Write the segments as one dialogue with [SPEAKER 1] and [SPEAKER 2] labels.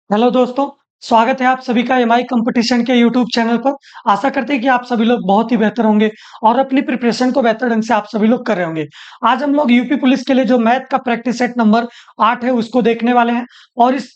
[SPEAKER 1] Hello दोस्तों, स्वागत है आप सभी का एमआई कंपटीशन के यूट्यूब चैनल पर। आशा करते हैं कि आप सभी लोग बहुत ही बेहतर होंगे और अपनी प्रिपरेशन को बेहतर ढंग से आप सभी लोग कर रहे होंगे। आज हम लोग यूपी पुलिस के लिए जो मैथ का प्रैक्टिस सेट नंबर 8 है उसको देखने वाले हैं। और इस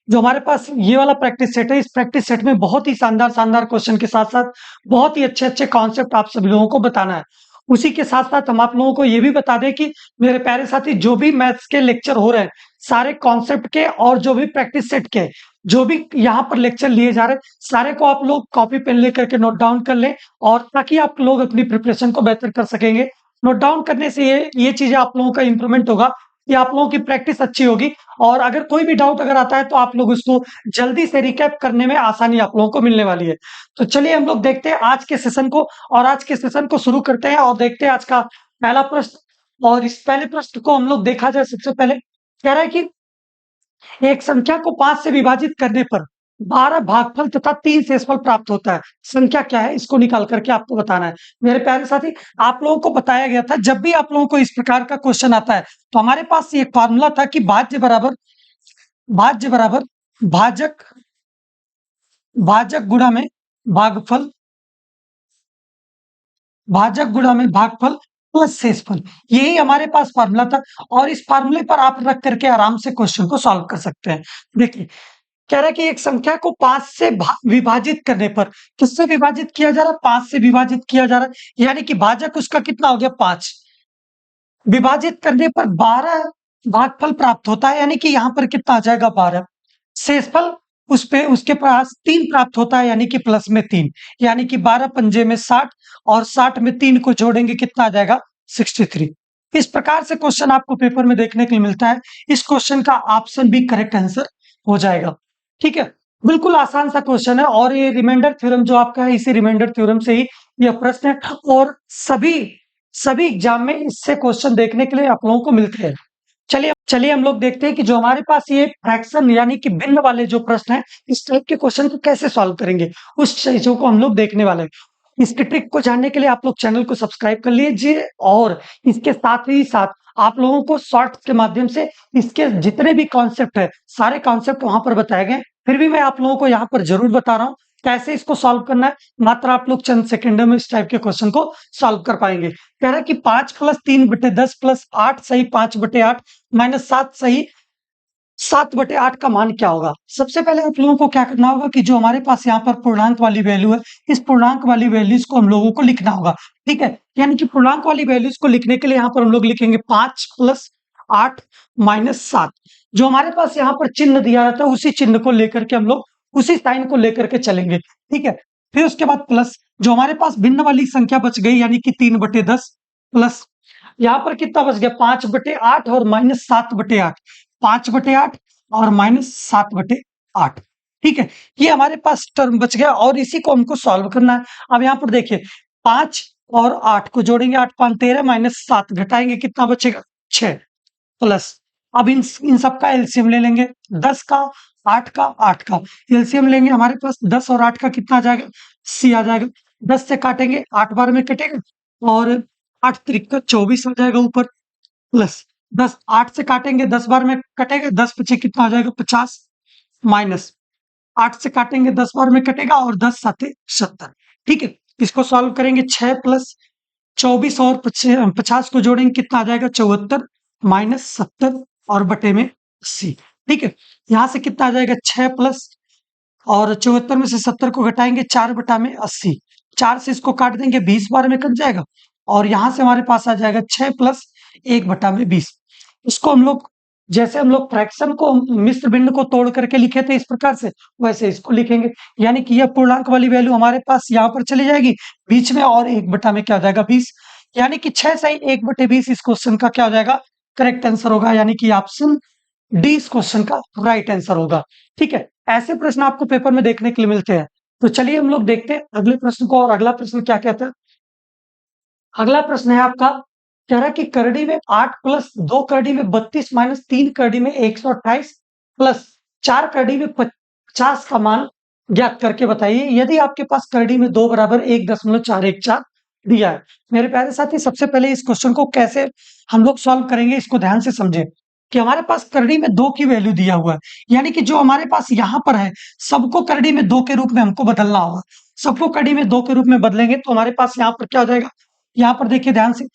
[SPEAKER 1] जो हमारे पास ये वाला प्रैक्टिस सेट है, इस प्रैक्टिस सेट में बहुत ही शानदार क्वेश्चन के साथ-साथ बहुत ही अच्छे-अच्छे कॉन्सेप्ट आप सभी लोगों को बताना है। उसी के साथ-साथ हम आप लोगों को ये भी बता दें कि मेरे प्यारे साथी, जो भी मैथ्स के लेक्चर हो रहे हैं, सारे कॉन्सेप्ट के और जो भी प्रैक्टिस सेट के जो भी यहाँ पर लेक्चर लिए जा रहे हैं, सारे को आप लोग कॉपी पेन लेकर के नोट डाउन कर लें, और ताकि आप लोग अपनी प्रिपरेशन को बेहतर कर सकेंगे। नोट डाउन करने से ये चीजें आप लोगों का इंप्रूवमेंट होगा, कि आप लोगों की प्रैक्टिस अच्छी होगी। और अगर कोई भी डाउट अगर आता है तो आप लोग उसको जल्दी से रिकैप करने में आसानी आप लोगों को मिलने वाली है। तो चलिए हम लोग देखते हैं आज के सेशन को, और आज के सेशन को शुरू करते हैं और देखते हैं आज का पहला प्रश्न। और इस पहले प्रश्न को हम लोग देखा जाए, सबसे पहले कह रहा है कि एक संख्या को 5 से विभाजित करने पर 12 भागफल तथा 3 शेषफल प्राप्त होता है। संख्या क्या है, इसको निकाल करके आपको बताना है। मेरे प्यारे साथी, आप लोगों को बताया गया था, जब भी आप लोगों को इस प्रकार का क्वेश्चन आता है तो हमारे पास एक फार्मूला था कि भाज्य बराबर भाजक भाजक गुणा में भागफल, भाजक गुणा में भागफल प्लस शेषफल। यही हमारे पास फार्मूला था, और इस फार्मूले पर आप रख करके आराम से क्वेश्चन को सॉल्व कर सकते हैं। देखिए, कह रहा है कि एक संख्या को 5 से विभाजित करने पर, किससे विभाजित किया जा रहा है? 5 से विभाजित किया जा रहा है, यानी कि भाजक उसका कितना हो गया? 5। विभाजित करने पर 12 भागफल प्राप्त होता है, यानी कि यहाँ पर कितना आ जाएगा? 12। शेषफल उसके पास 3 प्राप्त होता है, यानी कि प्लस में 3, यानी कि 12 पंजे में 60, और 60 में 3 को जोड़ेंगे कितना आ जाएगा? 63। इस प्रकार से क्वेश्चन आपको पेपर में देखने के लिए मिलता है। इस क्वेश्चन का ऑप्शन बी करेक्ट आंसर हो जाएगा। ठीक है, बिल्कुल आसान सा क्वेश्चन है, और ये रिमाइंडर थ्योरम जो आपका है, इसी रिमाइंडर थ्योरम से ही यह प्रश्न है, और सभी सभी एग्जाम में इससे क्वेश्चन देखने के लिए आप लोगों को मिलते हैं। चलिए चलिए हम लोग देखते हैं कि जो हमारे पास ये फ्रैक्शन यानी कि भिन्न वाले जो प्रश्न है, इस टाइप के क्वेश्चन को कैसे सॉल्व करेंगे, उस चीजों को हम लोग देखने वाले हैं। इसके ट्रिक को जानने के लिए आप लोग चैनल को सब्सक्राइब कर लीजिए, और इसके साथ ही साथ आप लोगों को शॉर्ट्स के माध्यम से इसके जितने भी कॉन्सेप्ट है, सारे कॉन्सेप्ट वहां पर बताए गए। फिर भी मैं आप लोगों को यहाँ पर जरूर बता रहा हूँ कैसे इसको सॉल्व करना है। मात्र आप लोग चंद सेकंडों में इस टाइप के क्वेश्चन को सॉल्व कर पाएंगे। कह रहा है कि 5 + 3/10 + 8 सही 5/8 - 7 सही 7/8 का मान क्या होगा? सबसे पहले आप लोगों को क्या करना होगा कि जो हमारे पास यहाँ पर पूर्णांक वाली वैल्यू है, इस पूर्णांक वाली वैल्यूज को हम लोगों को लिखना होगा। ठीक है, यानी कि पूर्णांक वाली वैल्यूज को लिखने के लिए यहाँ पर हम लोग लिखेंगे 5 + 8 - 7। जो हमारे पास यहाँ पर चिन्ह दिया रहता है, उसी चिन्ह को लेकर के हम लोग उसी साइन को लेकर के चलेंगे। ठीक है, फिर उसके बाद प्लस, जो हमारे पास भिन्न वाली संख्या बच गई, यानी कि 3/10 प्लस यहाँ पर कितना बच गया? 5/8 और -7/8। 5/8 और -7/8। ठीक है, ये हमारे पास टर्म बच गया, और इसी को हमको सॉल्व करना है। अब यहाँ पर देखिए, 5 और 8 को जोड़ेंगे, 8 × 5 = 13, -7 घटाएंगे, कितना बचेगा? 6 प्लस। अब इन सब का एलसीएम ले लेंगे, 10 का, 8 का, 8 का एलसीएम लेंगे। हमारे पास 10 और 8 का कितना आ जाएगा? सी आ जाएगा। 10 से काटेंगे, 8 बार में कटेगा, और 8 त्रिक 24 आ जाएगा ऊपर, प्लस 10 8 से काटेंगे, 10 बार में कटेगा, 10 पचे कितना आ जाएगा? 50, माइनस 8 से काटेंगे, 10 बार में कटेगा, और 10 साते 70। ठीक है, इसको सॉल्व करेंगे, 6 + 24 और 50 को जोड़ेंगे, कितना आ जाएगा? 74 - 70 और बटे में 80। ठीक है, यहाँ से कितना आ जाएगा? 6 प्लस, और 74 में से 70 को घटाएंगे, 4/80। 4 से इसको काट देंगे, 20 बार में कट जाएगा, और यहाँ से हमारे पास आ जाएगा 6 + 1/20। इसको हम लोग, जैसे हम लोग फ्रैक्शन को मिश्र भिन्न को तोड़ करके लिखे थे इस प्रकार से, वैसे इसको लिखेंगे। यानी कि यह पूर्णांक वाली वैल्यू हमारे पास यहाँ पर चली जाएगी बीच में, और 1 में क्या हो जाएगा? 20। यानी कि 6 सही 1/20 इस क्वेश्चन का क्या हो जाएगा? करेक्ट आंसर होगा, यानी कि ऑप्शन डी इस क्वेश्चन का राइट आंसर होगा। ठीक है, ऐसे प्रश्न आपको पेपर में देखने के लिए मिलते हैं। तो चलिए हम लोग देखते हैं अगले प्रश्न को, और अगला प्रश्न क्या कहता है। अगला प्रश्न है आपका, कह रहा है कि करड़ी में 8 + 2 करड़ी में 32 - 3 करड़ी में 128 प्लस 4 करड़ी में 50 का मान ज्ञात करके बताइए, यदि आपके पास करड़ी में 2 = 1.414 दिया है। मेरे प्यारे साथी, सबसे पहले इस क्वेश्चन को कैसे हम लोग सॉल्व करेंगे, इसको ध्यान से समझें। कि हमारे पास करड़ी में 2 की वैल्यू दिया हुआ है, यानी कि जो हमारे पास यहाँ पर है, सबको करड़ी में 2 के रूप में हमको बदलना होगा। सबको करड़ी में 2 के रूप में बदलेंगे तो हमारे पास यहाँ पर क्या हो जाएगा, यहाँ पर देखिए ध्यान से,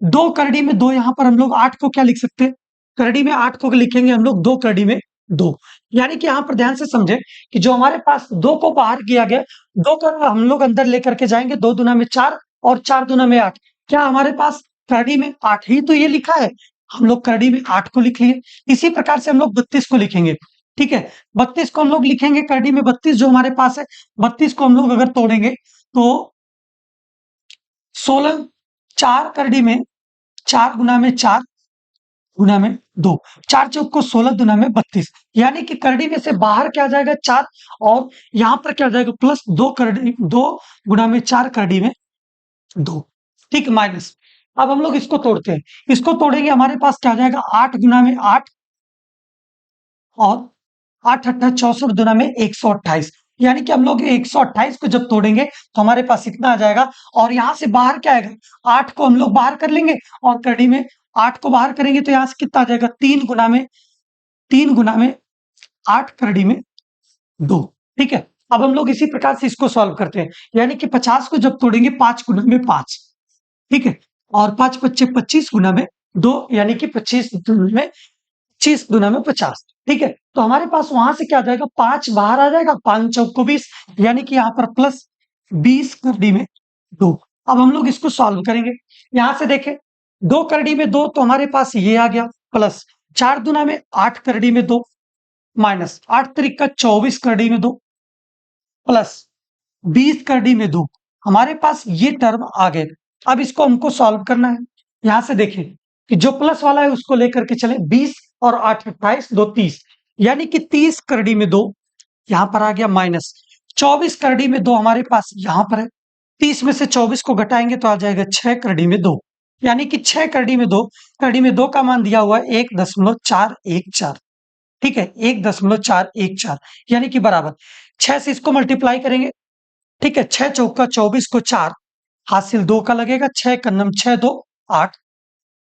[SPEAKER 1] 2 करड़ी में 2, यहाँ पर हम लोग 8 को क्या लिख सकते हैं, करड़ी में 8 को लिखेंगे हम लोग 2 करड़ी में 2, यानी कि यहाँ पर ध्यान से समझे कि जो हमारे पास 2 को बाहर किया गया, 2 को हम लोग अंदर लेकर के जाएंगे, 2 दूना में 4 और 4 दूना में 8, क्या हमारे पास करड़ी में 8 ही तो ये लिखा है, हम लोग करड़ी में 8 को लिख लिए। इसी प्रकार से हम लोग 32 को लिखेंगे, ठीक है, 32 को हम लोग लिखेंगे करड़ी में 32 जो हमारे पास है, 32 को हम लोग अगर तोड़ेंगे तो 16, 4 करड़ी में 4 गुना में 4 गुना में 2, 4 चौक को 16 दुना में 32, यानी कि करड़ी में से बाहर क्या आ जाएगा 4 और यहाँ पर क्या आ जाएगा प्लस 2 करड़ी 2 गुना में 4 करड़ी में 2, ठीक, माइनस। अब हम लोग इसको तोड़ते हैं, इसको तोड़ेंगे हमारे पास क्या आ जाएगा 8 गुना में 8 और 8 अट्ठा 64 दुना में 128, यानी कि हम लोग 128 को जब तोड़ेंगे तो हमारे पास इतना आ जाएगा और यहां से बाहर क्या आएगा 8 को हम लोग बाहर कर लेंगे और करड़ी में 8 को बाहर करेंगे तो यहां से कितना आ जाएगा 3 गुना में 8 करड़ी में 2, ठीक है। अब हम लोग इसी प्रकार से इसको सॉल्व करते हैं, यानी कि 50 को जब तोड़ेंगे 5 गुना में 5, ठीक है, और 5 पच्चे 25 गुना में 2, यानी कि 25 दुना में 50, ठीक है। तो हमारे पास वहां से क्या आ जाएगा 5 बाहर आ जाएगा, 5 चौक को 20, यानी कि यहाँ पर प्लस 20 करड़ी में 2। अब हम लोग इसको सॉल्व करेंगे, यहां से देखें 2 करड़ी में 2 तो हमारे पास ये आ गया, प्लस 4 दुना में 8 करड़ी में 2, माइनस 8 त्रिका 24 करड़ी में 2, प्लस 20 करड़ी में 2, हमारे पास ये टर्म आ गए। अब इसको हमको सॉल्व करना है, यहां से देखें कि जो प्लस वाला है उसको लेकर के चले, 20 और 8 28 2 30, यानी कि 30 करड़ी में 2 यहां पर आ गया, माइनस 24 करड़ी में 2 हमारे पास यहां पर है, 30 में से 24 को घटाएंगे तो आ जाएगा 6 करड़ी में 2, यानी कि 6 करड़ी में 2, करड़ी में 2 का मान दिया हुआ है 1.414, ठीक है, 1.414, यानी कि बराबर 6 से इसको मल्टीप्लाई करेंगे, ठीक है, 6 चौका 24 को 4, हासिल 2 का लगेगा, 6 कन्नम 6 2 8,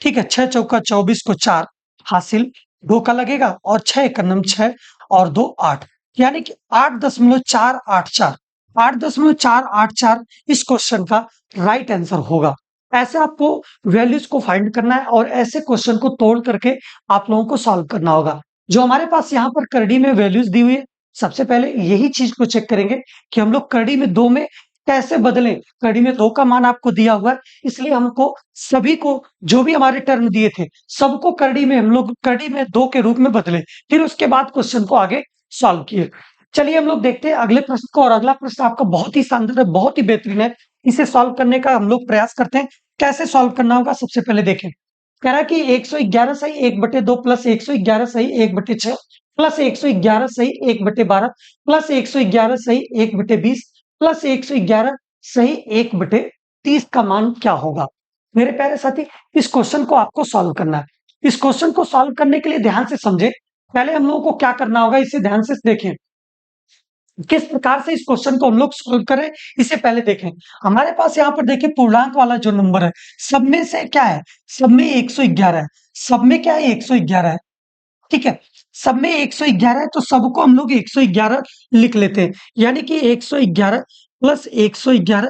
[SPEAKER 1] ठीक है, 6 चौका 24 को 4, हासिल 2 का लगेगा और 6 कन्नम 6 और 2 8, यानी कि 8.484, 8.484 इस क्वेश्चन का राइट आंसर होगा। ऐसे आपको वैल्यूज को फाइंड करना है और ऐसे क्वेश्चन को तोड़ करके आप लोगों को सॉल्व करना होगा। जो हमारे पास यहाँ पर करड़ी में वैल्यूज दी हुई है, सबसे पहले यही चीज को चेक करेंगे कि हम लोग करड़ी में 2 में कैसे बदलें। करड़ी में 2 का मान आपको दिया हुआ है, इसलिए हमको सभी को जो भी हमारे टर्म दिए थे सबको करड़ी में हम लोग करड़ी में 2 के रूप में बदले, फिर उसके बाद क्वेश्चन को आगे सॉल्व किए। चलिए हम लोग देखते हैं अगले प्रश्न को, और अगला प्रश्न आपका बहुत ही शानदार है, बहुत ही बेहतरीन है। इसे सॉल्व करने का हम लोग प्रयास करते हैं। कैसे सॉल्व करना होगा, सबसे पहले देखें। कह रहा है कि 111 सही 1/2 प्लस 111 सही 1/6 प्लस 111 सही 1/12 प्लस 111 सही 1/20 प्लस 111 सही 1/30 का मान क्या होगा। मेरे प्यारे साथी, इस क्वेश्चन को आपको सॉल्व करना है। इस क्वेश्चन को सॉल्व करने के लिए ध्यान से समझे, पहले हम लोगों को क्या करना होगा इसे ध्यान से देखें। किस प्रकार से इस क्वेश्चन को हम लोग सॉल्व करें, इसे पहले देखें। हमारे पास यहाँ पर देखिए पूर्णांक वाला जो नंबर है, सब में से क्या है, सब में 111 है, सब में क्या है 111 है, ठीक है, सब में 111 है तो सबको हम लोग 111 लिख लेते हैं, यानी कि 111 प्लस 111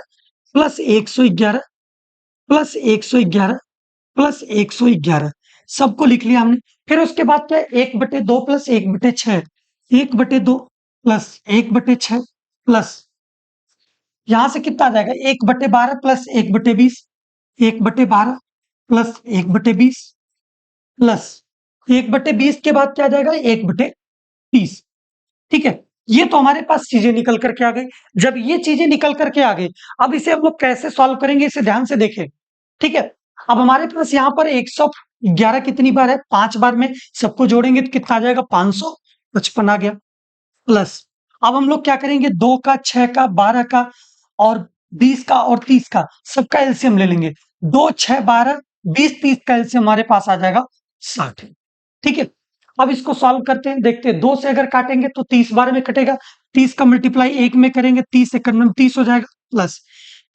[SPEAKER 1] प्लस 111 प्लस 111 प्लस 111 सबको लिख लिया हमने। फिर उसके बाद क्या है 1/2 प्लस 1/6, 1/2 प्लस 1/6 प्लस यहां से कितना आ जाएगा 1/12 प्लस 1/20, 1/12 प्लस 1/20 प्लस 1/20 के बाद क्या आ जाएगा 1/30, ठीक है। ये तो हमारे पास चीजें निकल करके आ गई। जब ये चीजें निकल करके आ गई, अब इसे हम लोग कैसे सॉल्व करेंगे इसे ध्यान से देखें, ठीक है। अब हमारे पास यहाँ पर 111 कितनी बार है, 5 बार में, सबको जोड़ेंगे तो कितना आ जाएगा 555 आ गया, प्लस अब हम लोग क्या करेंगे 2 का 6 का 12 का और 20 का और 30 का सबका एलसीएम ले लेंगे। 2 6 12 20 30 का एलसीएम हमारे पास आ जाएगा 60, ठीक है। अब इसको सॉल्व करते हैं, देखते हैं 2 से अगर काटेंगे तो 30 बार में कटेगा, 30 का मल्टीप्लाई 1 में करेंगे 30 से 30 हो जाएगा, प्लस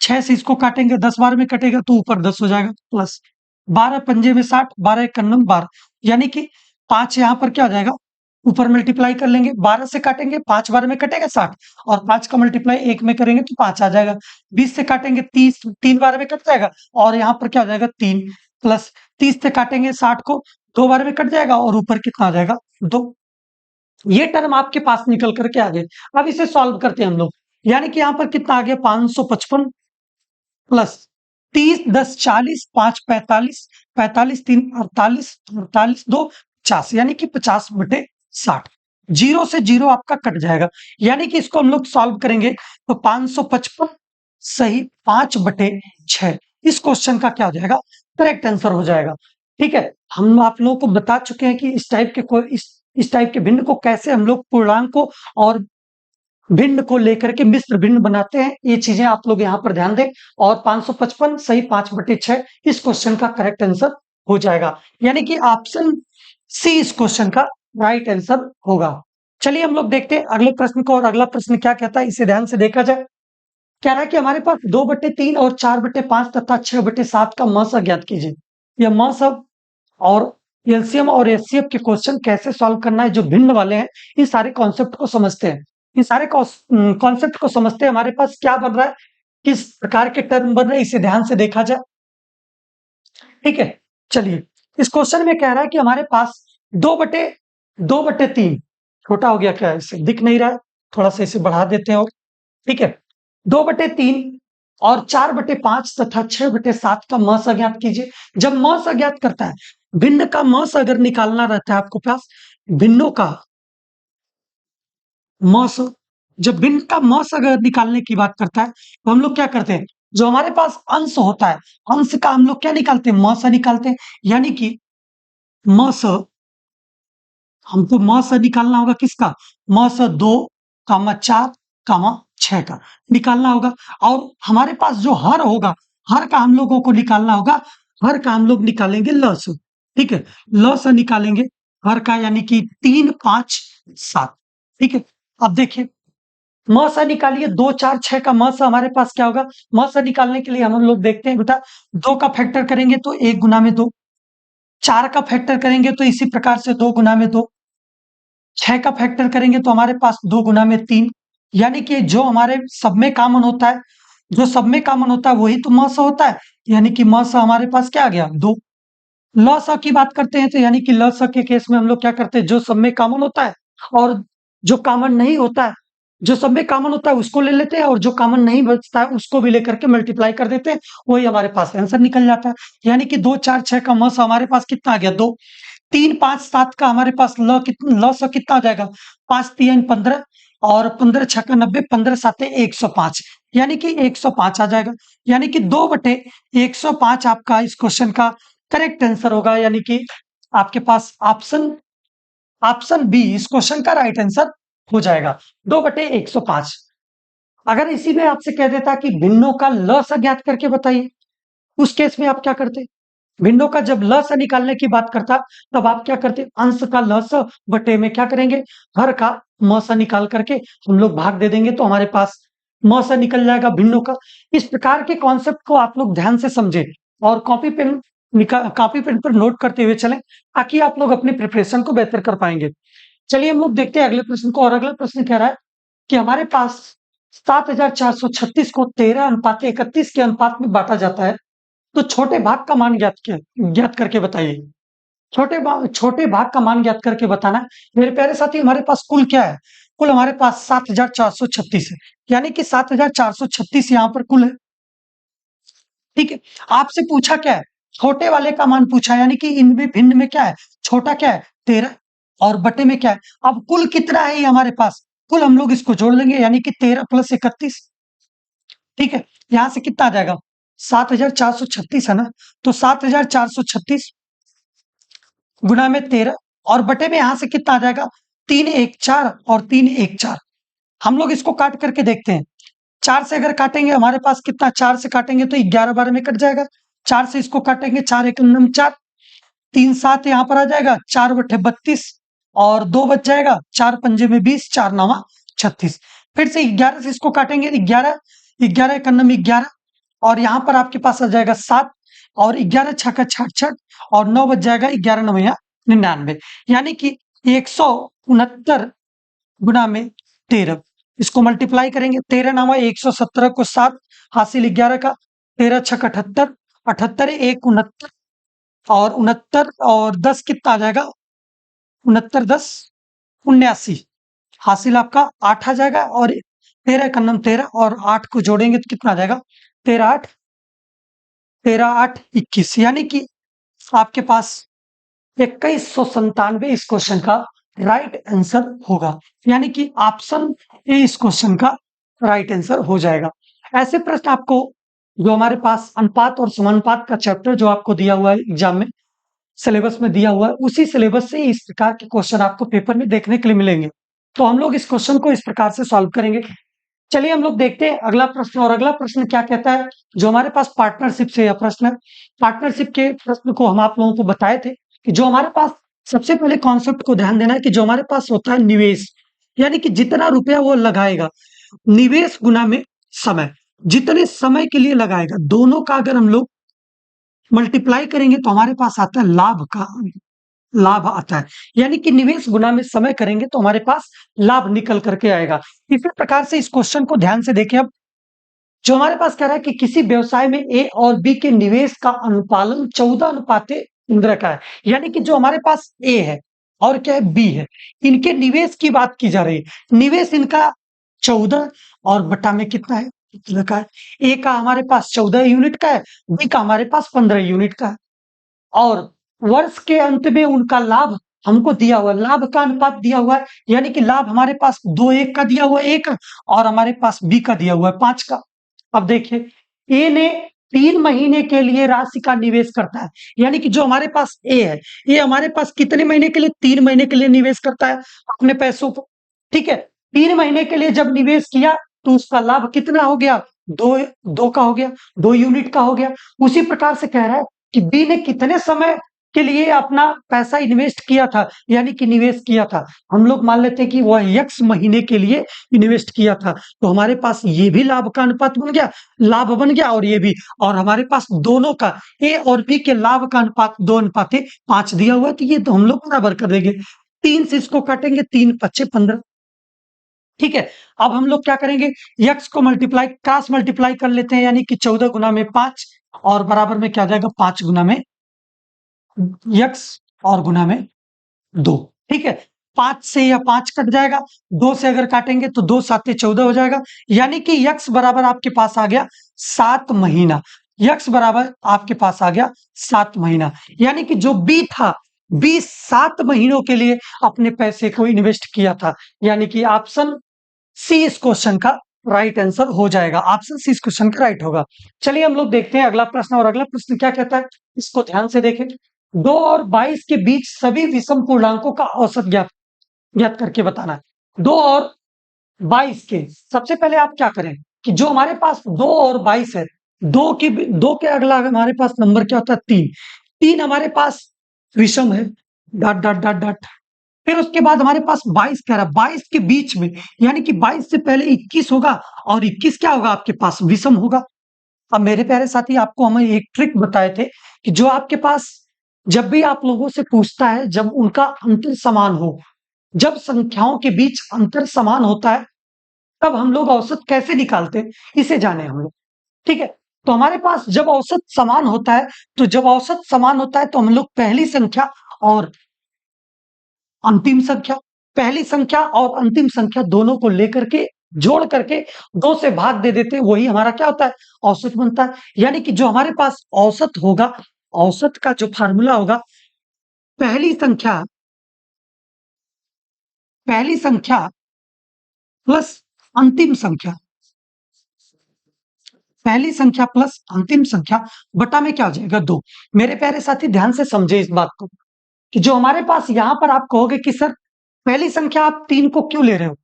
[SPEAKER 1] 6 से इसको काटेंगे 10 बार में कटेगा तो ऊपर 10 हो जाएगा, प्लस 12 पंजे में 60 12 12, यानी कि 5 यहाँ पर क्या हो जाएगा, ऊपर मल्टीप्लाई कर लेंगे, 12 से काटेंगे, 5 12 में कटेगा 60 और 5 का मल्टीप्लाई 1 में करेंगे तो 5 आ जाएगा। 20 से काटेंगे 30, 3 12 में कट जाएगा और यहाँ पर क्या हो जाएगा 3 प्लस 30 से काटेंगे 60 को, 2 12 में कट जाएगा और ऊपर कितना आ जाएगा 2। ये टर्म आपके पास निकल करके आ गए। अब इसे सॉल्व करते हैं हम लोग, यानी कि यहाँ पर कितना आ गया 555 प्लस 30 10 40 5 45 45 3 48 48 2 50, यानी कि 50/60। जीरो से जीरो आपका कट जाएगा, यानी कि इसको हम लोग सॉल्व करेंगे तो 555 सही 5/6 इस क्वेश्चन का क्या हो जाएगा, करेक्ट आंसर हो जाएगा। ठीक है, हम आप लोगों को बता चुके हैं कि इस टाइप के भिन्न को कैसे हम लोग पूर्णांक को और भिन्न को लेकर के मिश्र भिन्न बनाते हैं, ये चीजें आप लोग यहाँ पर ध्यान दें। और 555 सही 5/6 इस क्वेश्चन का करेक्ट आंसर हो जाएगा, यानी कि ऑप्शन सी इस क्वेश्चन का राइट आंसर होगा। चलिए हम लोग देखते हैं अगले प्रश्न को, और अगला प्रश्न क्या कहता है इसे ध्यान से देखा जाए। कह रहा है कि हमारे पास 2/3 और 4/5 तथा 6/7 का मस ज्ञात कीजिए। यह मस और एलसीएम और एचसीएफ के क्वेश्चन कैसे सॉल्व करना है, जो भिन्न वाले हैं, इन सारे कॉन्सेप्ट को समझते हैं। इन सारे कॉन्सेप्ट को समझते हैं, हमारे पास क्या बन रहा है, किस प्रकार के टर्म बन रहे हैं, इसे ध्यान से देखा जाए। ठीक है, चलिए इस क्वेश्चन में कह रहा है कि हमारे पास 2/3 छोटा हो गया, क्या इसे दिख नहीं रहा है, थोड़ा सा इसे बढ़ा देते हैं। और ठीक है, 2/3 और 4/5 तथा 6/7 का मस अज्ञात कीजिए। जब मस अज्ञात करता है, भिन्न का मस अगर निकालना रहता है आपको पास, भिन्नों का मस, जब भिन्न का मस अगर निकालने की बात करता है तो हम लोग क्या करते हैं, जो हमारे पास अंश होता है, अंश का हम लोग क्या निकालते हैं, मस निकालते हैं। यानी कि मस, हमको मस निकालना होगा किसका, मस 2 कामा 4 कामा 6 का निकालना होगा। और हमारे पास जो हर होगा, हर का हम लोगों को निकालना होगा, हर का हम लोग निकालेंगे लस। ठीक है, लस निकालेंगे हर का, यानी कि 3 5 7। ठीक है, अब देखिए म स निकालिए, 2 4 6 का म स हमारे पास क्या होगा, म स निकालने के लिए हम लोग देखते हैं बेटा, 2 का फैक्टर करेंगे तो 1 गुना में 2, 4 का फैक्टर करेंगे तो इसी प्रकार से 2 गुना में 2, 6 का फैक्टर करेंगे तो हमारे पास 2 गुना में 3। यानी कि जो हमारे सब में कॉमन होता है, जो सब में कॉमन होता है वही तो म स होता है, यानी कि म स हमारे पास क्या आ गया 2। ल स की बात करते हैं तो यानी कि ल स के केस में हम लोग क्या करते हैं, जो सब में कॉमन होता है और जो कॉमन नहीं होता है, जो सब में कॉमन होता है उसको ले लेते हैं और जो कॉमन नहीं बचता है उसको भी लेकर के मल्टीप्लाई कर देते हैं, वही हमारे पास आंसर निकल जाता है। यानी कि 2 4 6 का म स हमारे पास कितना आ गया 2, 3 5 7 का हमारे पास ल स कितना आ जाएगा, 5 3 15 और 15 6 90, 15 7 105, यानी कि 105 आ जाएगा। यानी कि 2/105 आपका इस क्वेश्चन का करेक्ट आंसर होगा, यानी कि आपके पास ऑप्शन बी इस क्वेश्चन का राइट आंसर हो जाएगा, 2/105। अगर इसी में आपसे कह देता कि भिन्नों का लस ज्ञात करके बताइए, उस केस में आप क्या करते, भिन्नों का जब लस निकालने की बात करता तब आप क्या करते, अंश का लस बटे में क्या करेंगे, हर का म स निकाल करके हम लोग भाग दे देंगे तो हमारे पास म स निकल जाएगा भिन्नों का। इस प्रकार के कॉन्सेप्ट को आप लोग ध्यान से समझे और कॉपी पेन पर नोट करते हुए चलें, ताकि आप लोग अपनी प्रिपरेशन को बेहतर कर पाएंगे। चलिए हम लोग देखते हैं अगले प्रश्न को, और अगला प्रश्न कह रहा है कि हमारे पास 7436 को 13:31 के अनुपात में बांटा जाता है, तो छोटे भाग का मान ज्ञात करके बताइए। छोटे भाग का मान ज्ञात करके बताना है। मेरे प्यारे साथी, हमारे पास कुल क्या है, कुल हमारे पास 7436 है, यानी कि 7436 यहाँ पर कुल है। ठीक है, आपसे पूछा क्या है, छोटे वाले का मान पूछा, यानी कि इनमें भिन्न में क्या है, छोटा क्या है 13 और बटे में क्या है। अब कुल कितना है ये हमारे पास, कुल हम लोग इसको जोड़ लेंगे, यानी कि 13 + 31। ठीक है, यहां से कितना आ जाएगा, 7436 है ना, तो 7436 गुना में 13 और बटे में यहां से कितना आ जाएगा, 3 1 4 और 3 1 4। हम लोग इसको काट करके देखते हैं, 4 से अगर काटेंगे हमारे पास कितना, 4 से काटेंगे तो 11 12 में कट जाएगा, 4 से इसको काटेंगे 4 1 9 4, 3 7 यहाँ पर आ जाएगा, 4/32 और 2 बच जाएगा, 4 पंजे में 20, 4 9 36। फिर से 11 से इसको काटेंगे, 11 11 1 9 11 और यहाँ पर आपके पास आ जाएगा 7 और 11 6 66 और 9 बच जाएगा, 11 9 99, यानी कि 169 गुना में 13। इसको मल्टीप्लाई करेंगे, 13 नामा 117 को 7 हासिल 11 का, 13 छक 78, 78 1 69, और 69 और 10 कितना आ जाएगा, 69 10 79, हासिल आपका 8 आ जाएगा, और 13 का नम 13 और 8 को जोड़ेंगे तो कितना आ जाएगा, 13 8 21, यानी कि आपके पास 2197 इस क्वेश्चन का राइट आंसर होगा, यानी कि ऑप्शन ए इस क्वेश्चन का राइट आंसर हो जाएगा। ऐसे प्रश्न आपको जो हमारे पास अनुपात और समानुपात का चैप्टर जो आपको दिया हुआ है एग्जाम में, सिलेबस में दिया हुआ है, उसी सिलेबस से इस प्रकार के क्वेश्चन आपको पेपर में देखने के लिए मिलेंगे। तो हम लोग इस क्वेश्चन को इस प्रकार से सॉल्व करेंगे। चलिए हम लोग देखते हैं अगला प्रश्न, और अगला प्रश्न क्या कहता है, जो हमारे पास पार्टनरशिप से यह प्रश्न है। पार्टनरशिप के प्रश्न को हम आप लोगों को बताए थे कि जो हमारे पास सबसे पहले कॉन्सेप्ट को ध्यान देना है कि जो हमारे पास होता है निवेश, यानी कि जितना रुपया वो लगाएगा, निवेश गुना में समय, जितने समय के लिए लगाएगा, दोनों का अगर हम लोग मल्टीप्लाई करेंगे तो हमारे पास आता है लाभ आता है, यानी कि निवेश गुना में समय करेंगे तो हमारे पास लाभ निकल करके आएगा। इसी प्रकार से इस क्वेश्चन को ध्यान से देखें। अब जो हमारे पास कह रहा है कि किसी व्यवसाय में ए और बी के निवेश का अनुपालन 14:15 का है, यानी कि जो हमारे पास ए है और क्या है, बी है, इनके निवेश की बात की जा रही है। निवेश इनका 14 और बटा में कितना है, 15 का है। ए का हमारे पास 14 यूनिट का है, बी का हमारे पास 15 यूनिट का है, और वर्ष के अंत में उनका लाभ हमको दिया हुआ है, लाभ का अनुपात दिया हुआ है, यानी कि लाभ हमारे पास 2:1 का दिया हुआ है, 1, और हमारे पास बी का दिया हुआ है 5 का। अब देखिए, ए ने 3 महीने के लिए राशि का निवेश करता है, यानी कि जो हमारे पास ए है, ये हमारे पास कितने महीने के लिए, 3 महीने के लिए निवेश करता है अपने पैसों को। ठीक है, 3 महीने के लिए जब निवेश किया तो उसका लाभ कितना हो गया, दो का हो गया, 2 यूनिट का हो गया। उसी प्रकार से कह रहा है कि बी ने कितने समय के लिए अपना पैसा इन्वेस्ट किया था, यानी कि निवेश किया था। हम लोग मान लेते हैं कि वह x महीने के लिए इन्वेस्ट किया था, तो हमारे पास ये भी लाभ का अनुपात बन गया, लाभ बन गया, और ये भी, और हमारे पास दोनों का ए और बी के लाभ का अनुपात 2:5 दिया हुआ है, तो ये तो हम लोग बराबर कर देंगे। 3 से इसको काटेंगे, 3 5 15। ठीक है, अब हम लोग क्या करेंगे, x को क्रॉस मल्टीप्लाई कर लेते हैं, यानी कि 14 गुना में 5, और बराबर में क्या जाएगा, 5 गुना में x और गुना में 2। ठीक है, 5 से या 5 कट जाएगा, 2 से अगर काटेंगे तो 2 7 14 हो जाएगा, यानी कि x बराबर आपके पास आ गया 7 महीना। x बराबर आपके पास आ गया 7 महीना, यानी कि जो b था, b 7 महीनों के लिए अपने पैसे को इन्वेस्ट किया था, यानी कि ऑप्शन सी इस क्वेश्चन का राइट आंसर हो जाएगा, ऑप्शन सी इस क्वेश्चन का राइट होगा। चलिए हम लोग देखते हैं अगला प्रश्न, और अगला प्रश्न क्या कहता है, इसको ध्यान से देखें। 2 और 22 के बीच सभी विषम पूर्णांकों का औसत ज्ञात करके बताना है। 2 और 22 के, सबसे पहले आप क्या करें कि जो हमारे पास 2 और 22 है, 2 के अगला हमारे पास नंबर क्या होता है, 3। 3 हमारे पास विषम है, डॉट डॉट डॉट डॉट। फिर उसके बाद हमारे पास 22 कह रहा है, 22 के बीच में, यानी कि 22 से पहले 21 होगा, और 21 क्या होगा आपके पास, विषम होगा। अब मेरे प्यारे साथी, आपको हमें एक ट्रिक बताए थे कि जो आपके पास जब भी आप लोगों से पूछता है, जब उनका अंतर समान हो, जब संख्याओं के बीच अंतर समान होता है, तब हम लोग औसत कैसे निकालते हैं, इसे जाने हम लोग। ठीक है, तो हमारे पास जब औसत समान होता है, तो हम लोग पहली संख्या और अंतिम संख्या, पहली संख्या और अंतिम संख्या दोनों को लेकर के जोड़ करके 2 से भाग दे देते हैं, वही हमारा क्या होता है, औसत बनता है। यानी कि जो हमारे पास औसत होगा, औसत का जो फार्मूला होगा, पहली संख्या प्लस अंतिम संख्या, पहली संख्या प्लस अंतिम संख्या बटा में क्या हो जाएगा, 2। मेरे प्यारे साथी ध्यान से समझे इस बात को, कि जो हमारे पास यहां पर आप कहोगे कि सर पहली संख्या आप 3 को क्यों ले रहे हो,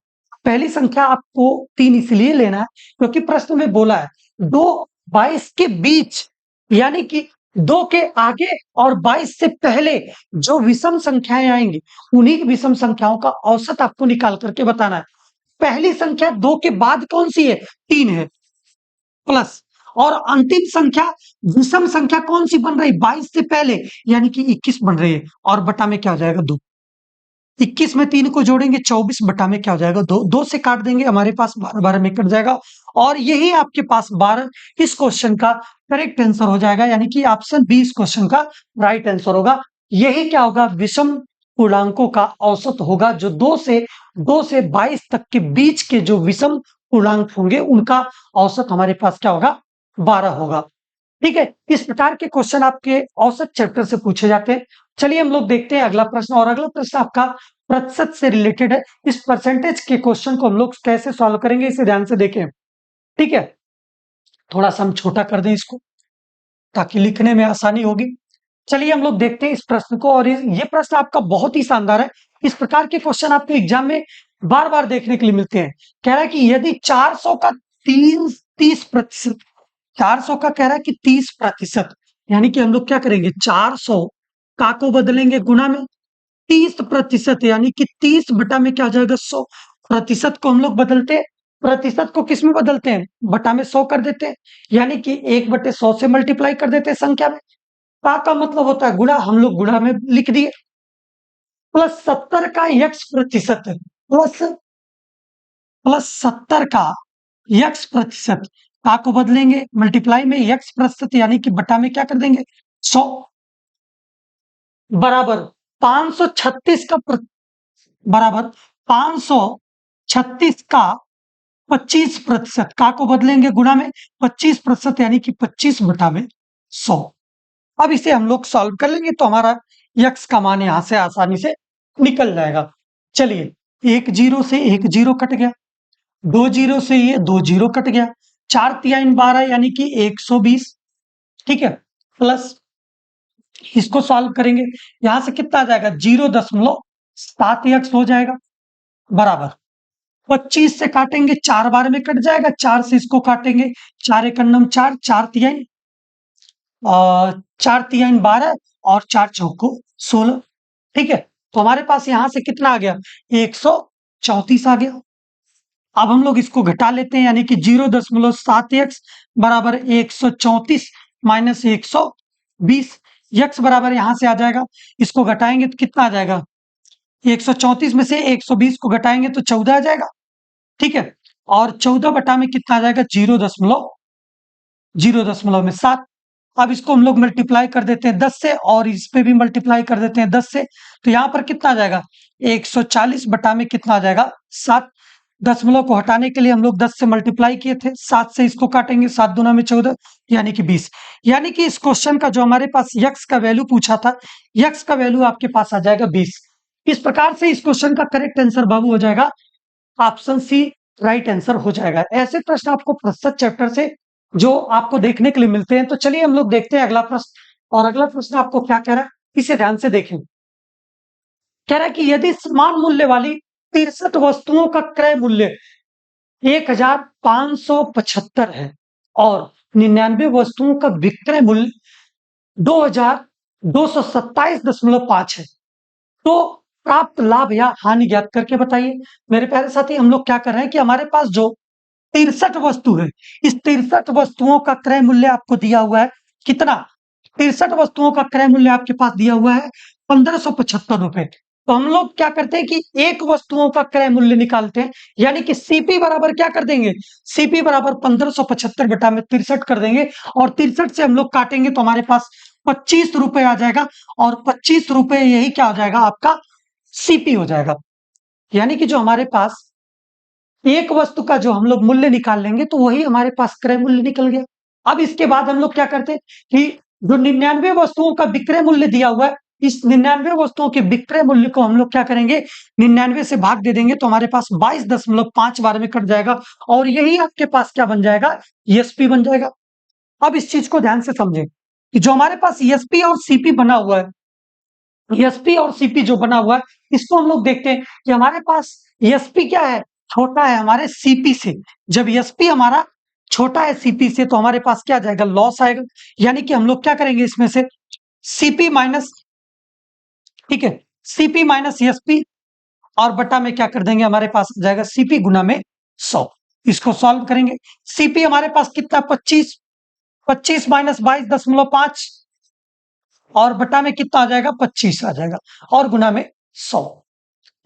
[SPEAKER 1] पहली संख्या आपको 3 इसलिए लेना है क्योंकि प्रश्न में बोला है 2 22 के बीच, यानी कि 2 के आगे और 22 से पहले जो विषम संख्याएं आएंगी, उन्हीं विषम संख्याओं का औसत आपको निकाल करके बताना है। पहली संख्या 2 के बाद कौन सी है, 3 है, प्लस, और अंतिम संख्या विषम संख्या कौन सी बन रही, 22 से पहले, यानी कि 21 बन रही है, और बटा में क्या हो जाएगा 2। 21 में 3 को जोड़ेंगे 24, बटा में क्या हो जाएगा 2। 2 से काट देंगे, हमारे पास 12 12 में कट जाएगा, और यही आपके पास 12 इस क्वेश्चन का करेक्ट आंसर हो जाएगा, यानी कि ऑप्शन बी इस क्वेश्चन का राइट आंसर होगा। यही क्या होगा, विषम पूर्णांकों का औसत होगा, जो 2 से 22 तक के बीच के जो विषम पूर्णांक होंगे उनका औसत हमारे पास क्या होगा, 12 होगा। ठीक है, इस प्रकार के क्वेश्चन आपके औसत चैप्टर से पूछे जाते हैं। चलिए हम लोग देखते हैं अगला प्रश्न, और अगला प्रश्न आपका प्रतिशत से रिलेटेड है। इस परसेंटेज के क्वेश्चन को हम लोग कैसे सॉल्व करेंगे, इसे ध्यान से देखें। ठीक है, थोड़ा सा हम छोटा कर दें इसको ताकि लिखने में आसानी होगी। चलिए हम लोग देखते हैं इस प्रश्न को, और ये प्रश्न आपका बहुत ही शानदार है। इस प्रकार के क्वेश्चन आपको एग्जाम में बार बार देखने के लिए मिलते हैं। कह रहा है कि यदि 400 का 30%, 400 का कह रहा है कि 30%, यानी कि हम लोग क्या करेंगे, 400 का को बदलेंगे गुना में 30%, यानी कि 30 बटा में क्या हो जाएगा 100। प्रतिशत को हम लोग बदलते हैं, प्रतिशत को किस में बदलते हैं, बटा में 100 कर देते हैं, यानी कि 1/100 से मल्टीप्लाई कर देते हैं संख्या में। का मतलब होता है गुणा, हम लोग गुणा में लिख दिए। प्लस 70 का x%, प्लस 70 का x%, का को बदलेंगे मल्टीप्लाई में x%, यानी कि बटा में क्या कर देंगे 100, बराबर 536 का बराबर 536 का 25%, का को बदलेंगे गुणा में 25%, यानी कि 25 बटा में 100। अब इसे हम लोग सॉल्व कर लेंगे तो हमारा x का मान यहां से आसानी से निकल जाएगा। चलिए, 1 0 से 1 0 कट गया, 2 0 से ये 2 0 कट गया, 4 3 12 यानी कि 120। ठीक है, प्लस इसको सॉल्व करेंगे, यहां से कितना आ जाएगा 0.7x हो जाएगा, बराबर 25 से काटेंगे 4 बार में कट जाएगा, 4 से इसको काटेंगे 4 1 9 4, 4 3 4 3 12 और 4 चौको 16। ठीक है, तो हमारे पास यहां से कितना आ गया 134 आ गया। अब हम लोग इसको घटा लेते हैं, यानी कि 0.7x बराबर 134 माइनस 120, x बराबर यहां से आ जाएगा, इसको घटाएंगे तो कितना आ जाएगा 134 में से 120 को घटाएंगे तो 14 आ जाएगा। ठीक है, और 14 बटा में कितना आ जाएगा 0.7। अब इसको हम लोग मल्टीप्लाई कर देते हैं 10 से, और इस पे भी मल्टीप्लाई कर देते हैं 10 से, तो यहां पर कितना आ जाएगा 140 बटा में कितना आ जाएगा 7। दशमलव को हटाने के लिए हम लोग 10 से मल्टीप्लाई किए थे, 7 से इसको काटेंगे, 7 दूना में 14, यानी कि 20। यानी कि इस क्वेश्चन का जो हमारे पास x का वैल्यू पूछा था, x का वैल्यू आपके पास आ जाएगा 20। इस प्रकार से इस क्वेश्चन का करेक्ट आंसर बाबू हो जाएगा ऑप्शन सी, राइट आंसर हो जाएगा। ऐसे प्रश्न आपको प्रतिशत चैप्टर से जो आपको देखने के लिए मिलते हैं। तो चलिए हम लोग देखते हैं अगला प्रश्न, और अगला प्रश्न आपको क्या कह रहा है, इसे ध्यान से देखें। कह रहा है कि यदि समान मूल्य वाली 63 वस्तुओं का क्रय मूल्य 1575 है और 99 वस्तुओं का विक्रय मूल्य 2227.5 है, तो प्राप्त लाभ या हानि ज्ञात करके बताइए। मेरे प्यारे साथी, हम लोग क्या कर रहे हैं कि हमारे पास जो 63 वस्तु है, इस 63 वस्तुओं का क्रय मूल्य आपको दिया हुआ है कितना, 63 वस्तुओं का क्रय मूल्य आपके पास दिया हुआ है 1575 रुपए। तो हम लोग क्या करते हैं कि एक वस्तुओं का क्रय मूल्य निकालते हैं, यानी कि सीपी बराबर क्या कर देंगे, सीपी बराबर 1575 बटा में 63 कर देंगे, और 63 से हम लोग काटेंगे तो हमारे पास 25 रुपए आ जाएगा, और 25 रुपए यही क्या हो जाएगा आपका सीपी हो जाएगा। यानी कि जो हमारे पास एक वस्तु का जो हम लोग मूल्य निकाल लेंगे तो वही हमारे पास क्रय मूल्य निकल गया। अब इसके बाद हम लोग क्या करते हैं कि जो 99 वस्तुओं का विक्रय मूल्य दिया हुआ है, इस 99 वस्तुओं के विक्रय मूल्य को हम लोग क्या करेंगे 99 से भाग दे देंगे, तो हमारे पास 22.5 बार में कट जाएगा, और यही आपके पास क्या बन जाएगा एसपी बन जाएगा। अब इस चीज को ध्यान से समझें कि जो हमारे पास एसपी और सीपी बना हुआ है, एसपी और सीपी जो बना हुआ है, इसको हम लोग देखते हैं कि हमारे पास एसपी क्या है, छोटा है हमारे सीपी से। जब एसपी हमारा छोटा है सीपी से, तो हमारे पास क्या जाएगा लॉस आएगा, यानी कि हम लोग क्या करेंगे इसमें से सीपी माइनस, ठीक है, सीपी माइनस एसपी, और बटा में क्या कर देंगे हमारे पास आ जाएगा सीपी गुना में 100। इसको सॉल्व करेंगे, सीपी हमारे पास कितना 25, 25 माइनस 22.5 और बटा में कितना आ जाएगा, 25 आ जाएगा, और गुना में 100।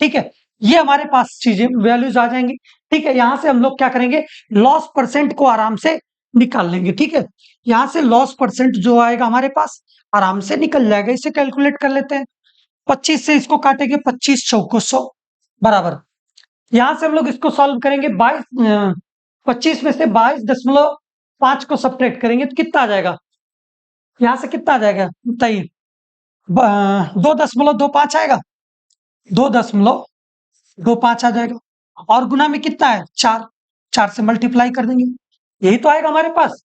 [SPEAKER 1] ठीक है, ये हमारे पास चीजें वैल्यूज आ जाएंगी। ठीक है, यहां से हम लोग क्या करेंगे, लॉस परसेंट को आराम से निकाल लेंगे। ठीक है, यहां से लॉस परसेंट जो आएगा हमारे पास आराम से निकल जाएगा, इसे कैलकुलेट कर लेते हैं। 25 से इसको काटेंगे, 25 चौको 100 बराबर। यहां से हम लोग इसको सॉल्व करेंगे, 25 में से 22.5 को सब्ट्रैक्ट करेंगे तो कितना आ जाएगा, यहां से कितना आ जाएगा बताइए, 2.25 आएगा, 2.25 आ जाएगा, और गुना में कितना है 4, 4 से मल्टीप्लाई कर देंगे, यही तो आएगा हमारे पास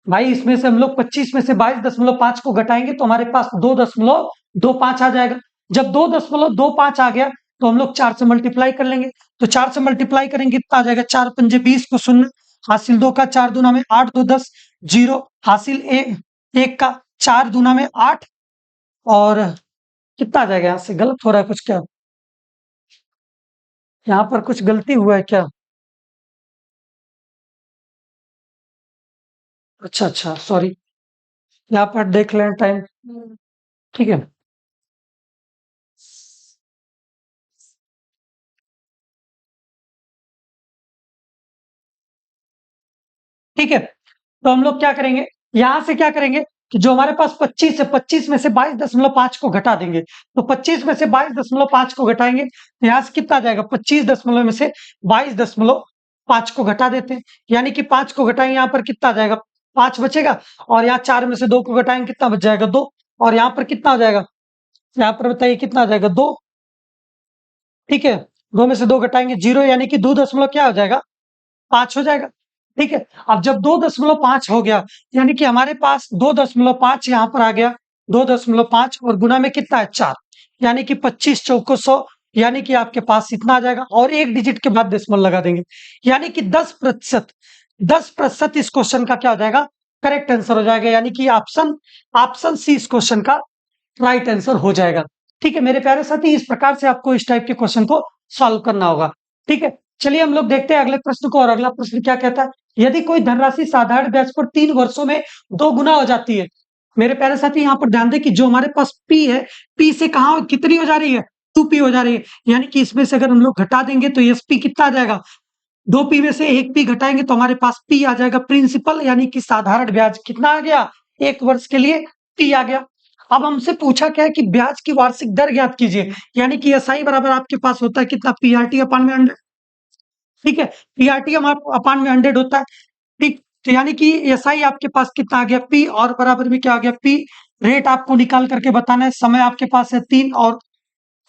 [SPEAKER 1] भाई। इसमें से हम लोग 25 में से 22.5 को घटाएंगे तो हमारे पास 2.25 आ जाएगा। जब 2.25 आ गया तो हम लोग 4 से मल्टीप्लाई कर लेंगे, तो 4 से मल्टीप्लाई करेंगे कितना आ जाएगा, 4 पंजे 20 को 0, हासिल 2 का 4 दूना में 8, 2 10, 0, हासिल 1 का 4 दूना में 8, और कितना आ जाएगा, यहां से गलत हो रहा है कुछ क्या, यहाँ पर कुछ गलती हुआ है क्या, अच्छा अच्छा सॉरी, यहाँ पर देख लें टाइम। ठीक है, ठीक है, तो हम लोग क्या करेंगे, यहां से क्या करेंगे कि जो हमारे पास 25 है, 25 में से 22.5 को घटा देंगे, तो 25 में से 22.5 को घटाएंगे तो यहां से कितना आ जाएगा, 25 दशमलव में से 22.5 को घटा देते हैं, यानी कि 5 को घटाएंगे, यहाँ पर कितना आ जाएगा, 5 बचेगा, और यहाँ 4 में से 2 को घटाएंगे कितना बच जाएगा, 2, और यहाँ पर कितना आ जाएगा, यहाँ पर बताइए कितना आ जाएगा, 2। ठीक है, 2 में से 2 घटाएंगे 0, यानी कि 2 दशमलव क्या हो जाएगा, 5 हो जाएगा। ठीक है, अब जब 2.5 हो गया, यानी कि हमारे पास 2.5 यहां पर आ गया, 2.5 और गुना में कितना है 4, यानी कि 25 चौको 100, यानी कि आपके पास इतना आ जाएगा, और एक डिजिट के बाद डेसिमल लगा देंगे, यानी कि 10%, 10% इस क्वेश्चन का क्या हो जाएगा, करेक्ट आंसर हो जाएगा, यानी कि ऑप्शन ऑप्शन सी इस क्वेश्चन का राइट आंसर हो जाएगा। ठीक है मेरे प्यारे साथी, इस प्रकार से आपको इस टाइप के क्वेश्चन को सॉल्व करना होगा। ठीक है, चलिए हम लोग देखते हैं अगले प्रश्न को, और अगला प्रश्न क्या कहता है, यदि कोई धनराशि साधारण ब्याज पर 3 वर्षों में 2 गुना हो जाती है। मेरे प्यारे साथी यहाँ पर ध्यान दें कि जो हमारे पास पी है, पी से कहा कितनी हो जा रही है, 2p हो जा रही है, यानी कि इसमें से अगर हम लोग घटा देंगे तो एसपी कितना आ जाएगा, 2p में से 1p घटाएंगे तो हमारे पास p आ जाएगा, प्रिंसिपल यानी कि साधारण ब्याज कितना आ गया, 1 वर्ष के लिए p आ गया। अब हमसे पूछा क्या है कि ब्याज की वार्षिक दर ज्ञात कीजिए, यानी कि एसआई बराबर आपके पास होता है कितना, पीआरटी अपान में 100। ठीक है, पीआरटी अपान में 100 होता है। ठीक, तो यानी कि एसआई आपके पास कितना आ गया, पी, और बराबर में क्या आ गया, पी, रेट आपको निकाल करके बताना है, समय आपके पास है 3 और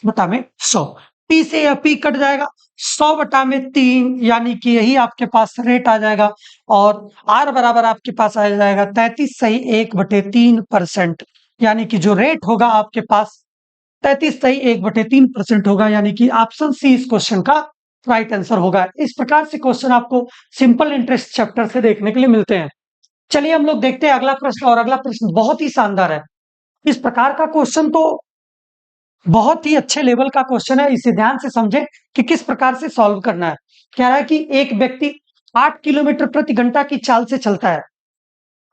[SPEAKER 1] बटा में 100, पी से यह पी कट जाएगा, 100 बटा में 3, यानी कि यही आपके पास रेट आ जाएगा, और आर बराबर आपके पास आ जाएगा 33.1/3%, यानी कि जो रेट होगा आपके पास 33.1/3% होगा, यानी कि ऑप्शन सी इस क्वेश्चन का राइट आंसर होगा। इस प्रकार से क्वेश्चन आपको सिंपल इंटरेस्ट चैप्टर से देखने के लिए मिलते हैं। चलिए हम लोग देखते हैं अगला प्रश्न, और अगला प्रश्न बहुत ही शानदार है। इस प्रकार का क्वेश्चन तो बहुत ही अच्छे लेवल का क्वेश्चन है, इसे ध्यान से समझें कि किस प्रकार से सॉल्व करना है। कह रहा है कि एक व्यक्ति 8 किलोमीटर प्रति घंटा की चाल से चलता है,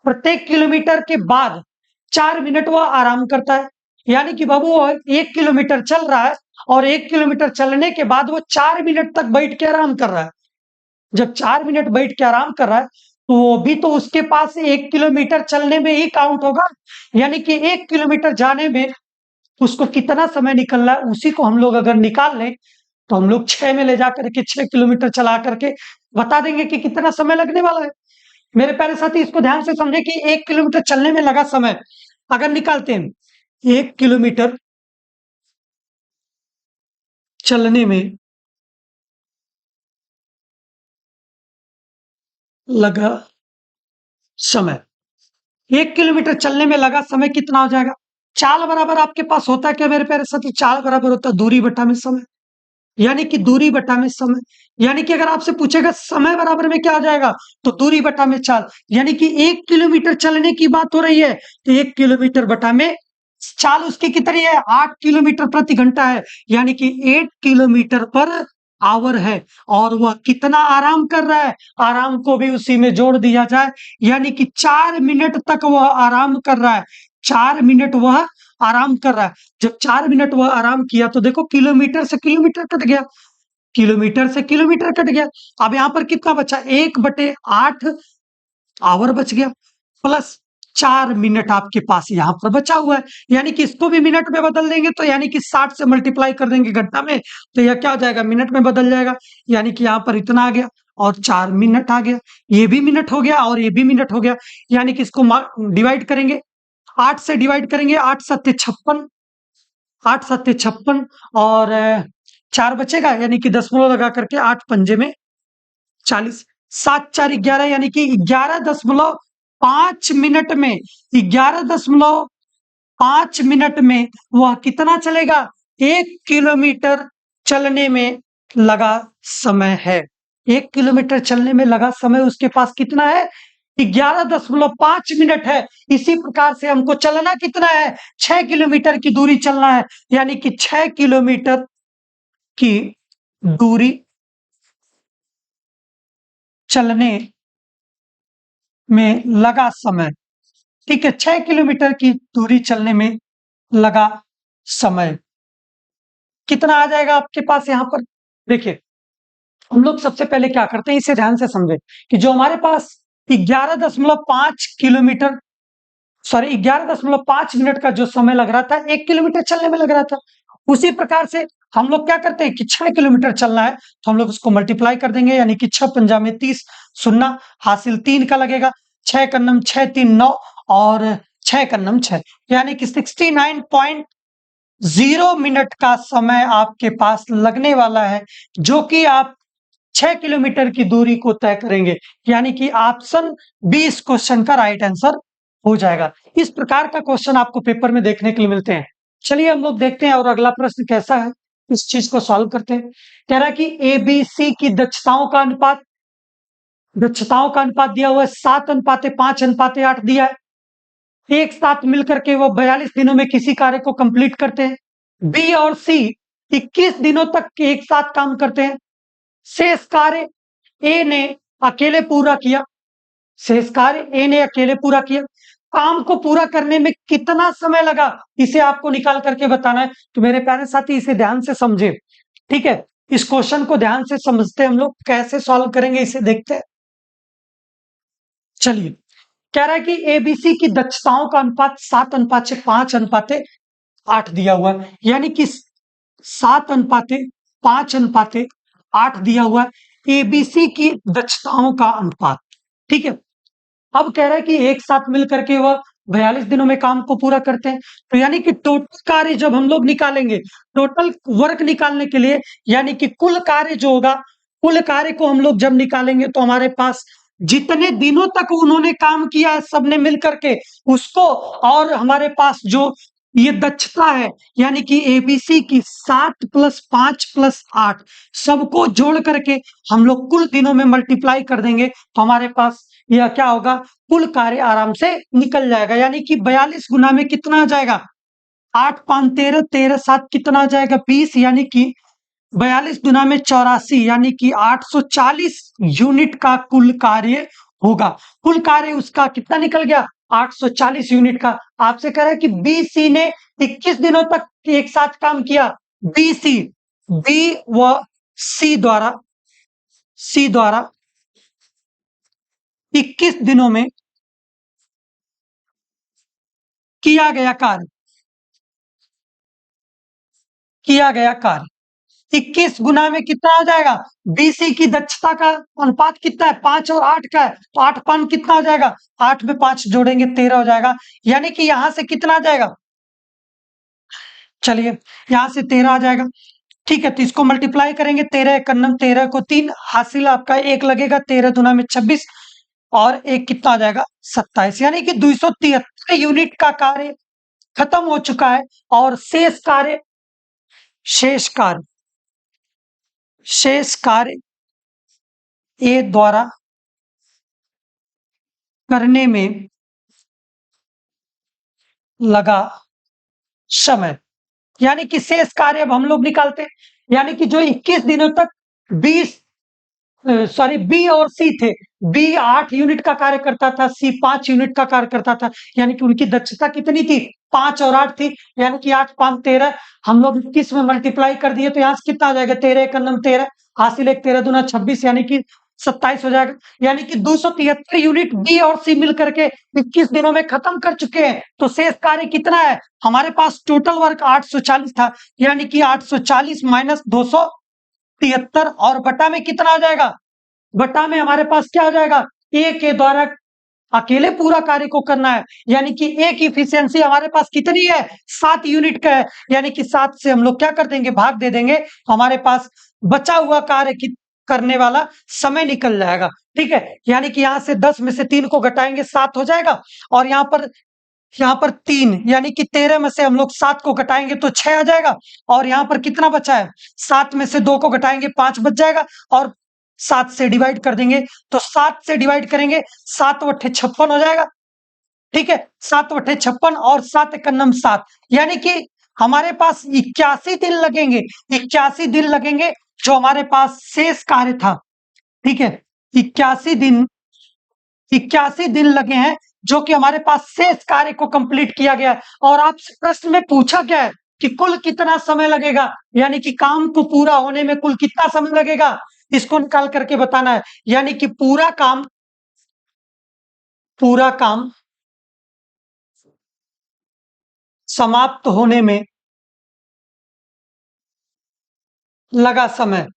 [SPEAKER 1] प्रत्येक किलोमीटर के बाद 4 मिनट वह आराम करता है, यानी कि बाबू वो 1 किलोमीटर चल रहा है, और 1 किलोमीटर चलने के बाद वो 4 मिनट तक बैठ के आराम कर रहा है। जब 4 मिनट बैठ के आराम कर रहा है तो वो भी तो उसके पास 1 किलोमीटर चलने में ही काउंट होगा, यानी कि 1 किलोमीटर जाने में उसको कितना समय निकलना है, उसी को हम लोग अगर निकाल लें तो हम लोग 6 में ले जाकर के 6 किलोमीटर चला करके बता देंगे कि कितना समय लगने वाला है। मेरे प्यारे साथी इसको ध्यान से समझे कि 1 किलोमीटर चलने में लगा समय अगर निकालते हैं, 1 किलोमीटर चलने में लगा समय, 1 किलोमीटर चलने में लगा समय कितना हो जाएगा, चाल बराबर आपके पास होता है क्या मेरे प्यारे साथी, चाल बराबर होता है दूरी बटा में समय, यानी कि दूरी बटा में समय, यानी कि अगर आपसे पूछेगा समय बराबर में क्या आ जाएगा, तो दूरी बटा में चाल, यानी कि 1 किलोमीटर चलने की बात हो रही है तो 1 किलोमीटर बटा में चाल उसकी कितनी है, 8 किलोमीटर प्रति घंटा है, यानी कि 8 किलोमीटर पर आवर है और वह कितना आराम कर रहा है, आराम को भी उसी में जोड़ दिया जाए, यानी कि 4 मिनट तक वह आराम कर रहा है। 4 मिनट वह आराम कर रहा है। जब 4 मिनट वह आराम किया तो देखो किलोमीटर से किलोमीटर कट गया, किलोमीटर से किलोमीटर कट गया। अब यहाँ पर कितना बचा, 1/8 आवर बच गया, प्लस 4 मिनट आपके पास यहाँ पर बचा हुआ है, यानी कि इसको भी मिनट में बदल देंगे तो यानी कि 60 से मल्टीप्लाई कर देंगे घंटा में, तो यह क्या हो जाएगा, मिनट में बदल जाएगा। यानी कि यहाँ पर इतना आ गया और 4 मिनट आ गया, ये भी मिनट हो गया और ये भी मिनट हो गया। यानी कि इसको डिवाइड करेंगे, 8 से डिवाइड करेंगे, 8 सत्ते 56, 8 सत्ते 56 और 4 बचेगा, यानी कि दशमलव लगा करके 8 पंजे में 40, 7 4 11, यानी कि 11.5 मिनट में, 11.5 मिनट में वह कितना चलेगा, 1 किलोमीटर चलने में लगा समय है। 1 किलोमीटर चलने में लगा समय उसके पास कितना है, 11.5 मिनट है। इसी प्रकार से हमको चलना कितना है, 6 किलोमीटर की दूरी चलना है, यानी कि 6 किलोमीटर की दूरी चलने में लगा समय। ठीक है, 6 किलोमीटर की दूरी चलने में लगा समय कितना आ जाएगा आपके पास यहाँ पर। देखिए, हम लोग सबसे पहले क्या करते हैं, इसे ध्यान से समझें कि जो हमारे पास 11.5 किलोमीटर, सॉरी 11.5 मिनट का जो समय लग रहा था 1 किलोमीटर चलने में लग रहा था, उसी प्रकार से हम लोग क्या करते हैं कि 6 किलोमीटर चलना है तो हम लोग उसको मल्टीप्लाई कर देंगे, यानी कि 6 पंजा में 30, शून्य हासिल 3 का लगेगा, 6 कन्नम 6 3 9 और 6 कन्नम 6, यानी कि 69.0 मिनट का समय आपके पास लगने वाला है, जो कि आप 6 किलोमीटर की दूरी को तय करेंगे, यानी कि ऑप्शन बी इस क्वेश्चन का राइट आंसर हो जाएगा। इस प्रकार का क्वेश्चन आपको पेपर में देखने के लिए मिलते हैं। चलिए हम लोग देखते हैं और अगला प्रश्न कैसा है, इस चीज को सॉल्व करते हैं। कह रहा है कि एबीसी की दक्षताओं का अनुपात दिया हुआ है 7:5:8 दिया है। एक साथ मिलकर के वो 42 दिनों में किसी कार्य को कंप्लीट करते हैं। बी और सी 21 दिनों तक एक साथ काम करते हैं। शेष कार्य ए ने अकेले पूरा किया, शेष कार्य ए ने अकेले पूरा किया। काम को पूरा करने में कितना समय लगा, इसे आपको निकाल करके बताना है। तो मेरे प्यारे साथी इसे ध्यान से समझे, ठीक है, इस क्वेश्चन को ध्यान से समझते हैं, हम लोग कैसे सॉल्व करेंगे इसे देखते हैं। चलिए, कह रहा है कि एबीसी की दक्षताओं का अनुपात 7:5:8 दिया हुआ है, यानी कि 7:5:8 दिया हुआ है एबीसी की दक्षताओं का अनुपात। ठीक है, अब कह रहा है कि एक साथ मिल करके वह 42 दिनों में काम को पूरा करते हैं, तो यानी कि टोटल कार्य जब हम लोग निकालेंगे, टोटल वर्क निकालने के लिए, यानी कि कुल कार्य जो होगा, कुल कार्य को हम लोग जब निकालेंगे तो हमारे पास जितने दिनों तक उन्होंने काम किया है सबने मिल करके उसको, और हमारे पास जो ये दक्षता है यानी कि एबीसी की 7+5+8 सबको जोड़ करके हम लोग कुल दिनों में मल्टीप्लाई कर देंगे तो हमारे पास यह क्या होगा, कुल कार्य आराम से निकल जाएगा। यानी कि 42 गुना में कितना आ जाएगा, 8×5 = 13, 13×7 कितना आ जाएगा, 20, यानी कि 42 गुना में 84, यानी कि 840 यूनिट का कुल कार्य होगा। कुल कार्य उसका कितना निकल गया, 840 यूनिट का। आपसे कह रहा है कि बीसी ने 21 दिनों तक एक साथ काम किया। बीसी, बी व सी द्वारा 21 दिनों में किया गया कार्य 21 गुना में कितना आ जाएगा, बीसी की दक्षता का अनुपात कितना है, 5 और 8 का है, तो 8×5 कितना हो जाएगा, 8 में 5 जोड़ेंगे 13 हो जाएगा, यानी कि यहां से कितना आ जाएगा, चलिए यहां से 13 आ जाएगा। ठीक है, तो इसको मल्टीप्लाई करेंगे, 13 एक कन्नम 13 को 3 हासिल आपका 1 लगेगा, 13 दूना में 26 और एक कितना आ जाएगा 27, यानी कि 273 यूनिट का कार्य खत्म हो चुका है और शेष कार्य ए द्वारा करने में लगा समय, यानी कि शेष कार्य अब हम लोग निकालते हैं, यानी कि जो 21 दिनों तक 20 सॉरी बी और सी थे। बी 8 यूनिट का कार्य करता था, सी 5 यूनिट का कार्य करता था, यानी कि उनकी दक्षता कितनी थी? 5 और 8 थी, यानी कि 8 5 13। हम लोग 21 में मल्टीप्लाई कर दिए तो यहाँ से कितना आ जाएगा? 13 एक अन्नम 13, हासिल एक 13 दूना 26, यानी कि 27 हो जाएगा। यानी कि 273 यूनिट बी और सी मिलकर के 21 दिनों में खत्म कर चुके हैं। तो शेष कार्य कितना है? हमारे पास टोटल वर्क 840 था, यानी कि 840 माइनस 273 और बटा में कितना आ जाएगा? बटा में हमारे पास क्या आ जाएगा? ए के द्वारा अकेले पूरा कार्य को करना है, यानी कि ए की इफिशियंसी हमारे पास कितनी है? 7 यूनिट का है, यानी कि 7 से हम लोग क्या कर देंगे? भाग दे देंगे, हमारे पास बचा हुआ कार्य की करने वाला समय निकल जाएगा। ठीक है, यानी कि यहां से 10 में से 3 को घटाएंगे 7 हो जाएगा, और यहाँ पर 3 यानी कि 13 में से हम लोग 7 को घटाएंगे तो 6 आ जाएगा, और यहाँ पर कितना बचा है? 7 में से 2 को घटाएंगे 5 बच जाएगा, और 7 से डिवाइड कर देंगे तो 7 से डिवाइड करेंगे 7 बट्ठे 56 हो जाएगा। ठीक है, 7 बट्ठे 56 और 7 एकन्नम 7, यानी कि हमारे पास 81 दिन लगेंगे। 81 दिन लगेंगे जो हमारे पास शेष कार्य था। ठीक है, 81 दिन लगे हैं जो कि हमारे पास शेष कार्य को कंप्लीट किया गया। और आपसे प्रश्न में पूछा गया है कि कुल कितना समय लगेगा, यानी कि काम को पूरा होने में कुल कितना समय लगेगा, इसको निकाल करके बताना है। यानी कि पूरा काम समाप्त होने में लगा समय।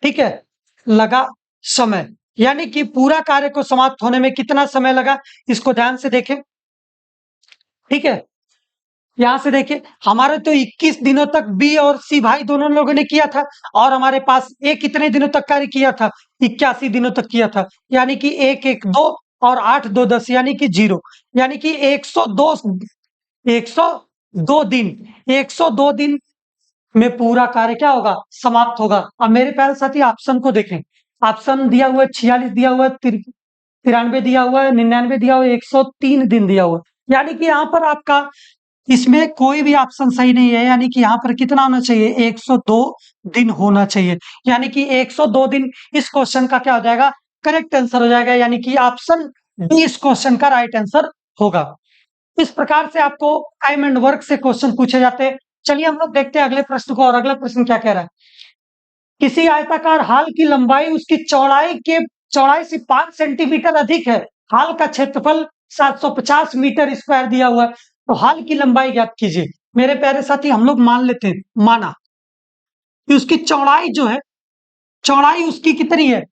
[SPEAKER 1] ठीक है, लगा समय, यानी कि पूरा कार्य को समाप्त होने में कितना समय लगा, इसको ध्यान से देखें। ठीक है, यहां से देखिए, हमारे तो 21 दिनों तक बी और सी भाई दोनों लोगों ने किया था, और हमारे पास ए कितने दिनों तक कार्य किया था? 81 दिनों तक किया था, यानी कि 1 1 2 और 8 2 10, यानी कि 0, यानी कि 102 दिन, 102 दिन में पूरा कार्य क्या होगा? समाप्त होगा। अब मेरे प्यारे साथी ऑप्शन को देखें। ऑप्शन दिया हुआ है 46 दिया हुआ है, 93 दिया हुआ है, 99 दिया हुआ है, 103 दिन दिया हुआ है, यानी कि यहाँ पर आपका इसमें कोई भी ऑप्शन सही नहीं है। यानी कि यहाँ पर कितना होना चाहिए? 102 दिन होना चाहिए, यानी कि 102 दिन इस क्वेश्चन का क्या हो जाएगा? करेक्ट आंसर हो जाएगा, यानी कि ऑप्शन डी इस क्वेश्चन का राइट आंसर होगा। इस प्रकार से आपको टाइम एंड वर्क से क्वेश्चन पूछे जाते हैं। चलिए हम लोग देखते हैं अगले प्रश्न को, और अगला प्रश्न क्या कह रहा है? किसी आयताकार हाल की लंबाई उसकी चौड़ाई से 5 सेंटीमीटर अधिक है। हाल का क्षेत्रफल 750 मीटर स्क्वायर दिया हुआ है, तो हाल की लंबाई ज्ञात कीजिए। मेरे प्यारे साथी, हम लोग मान लेते हैं, माना कि उसकी चौड़ाई जो है, चौड़ाई उसकी कितनी है?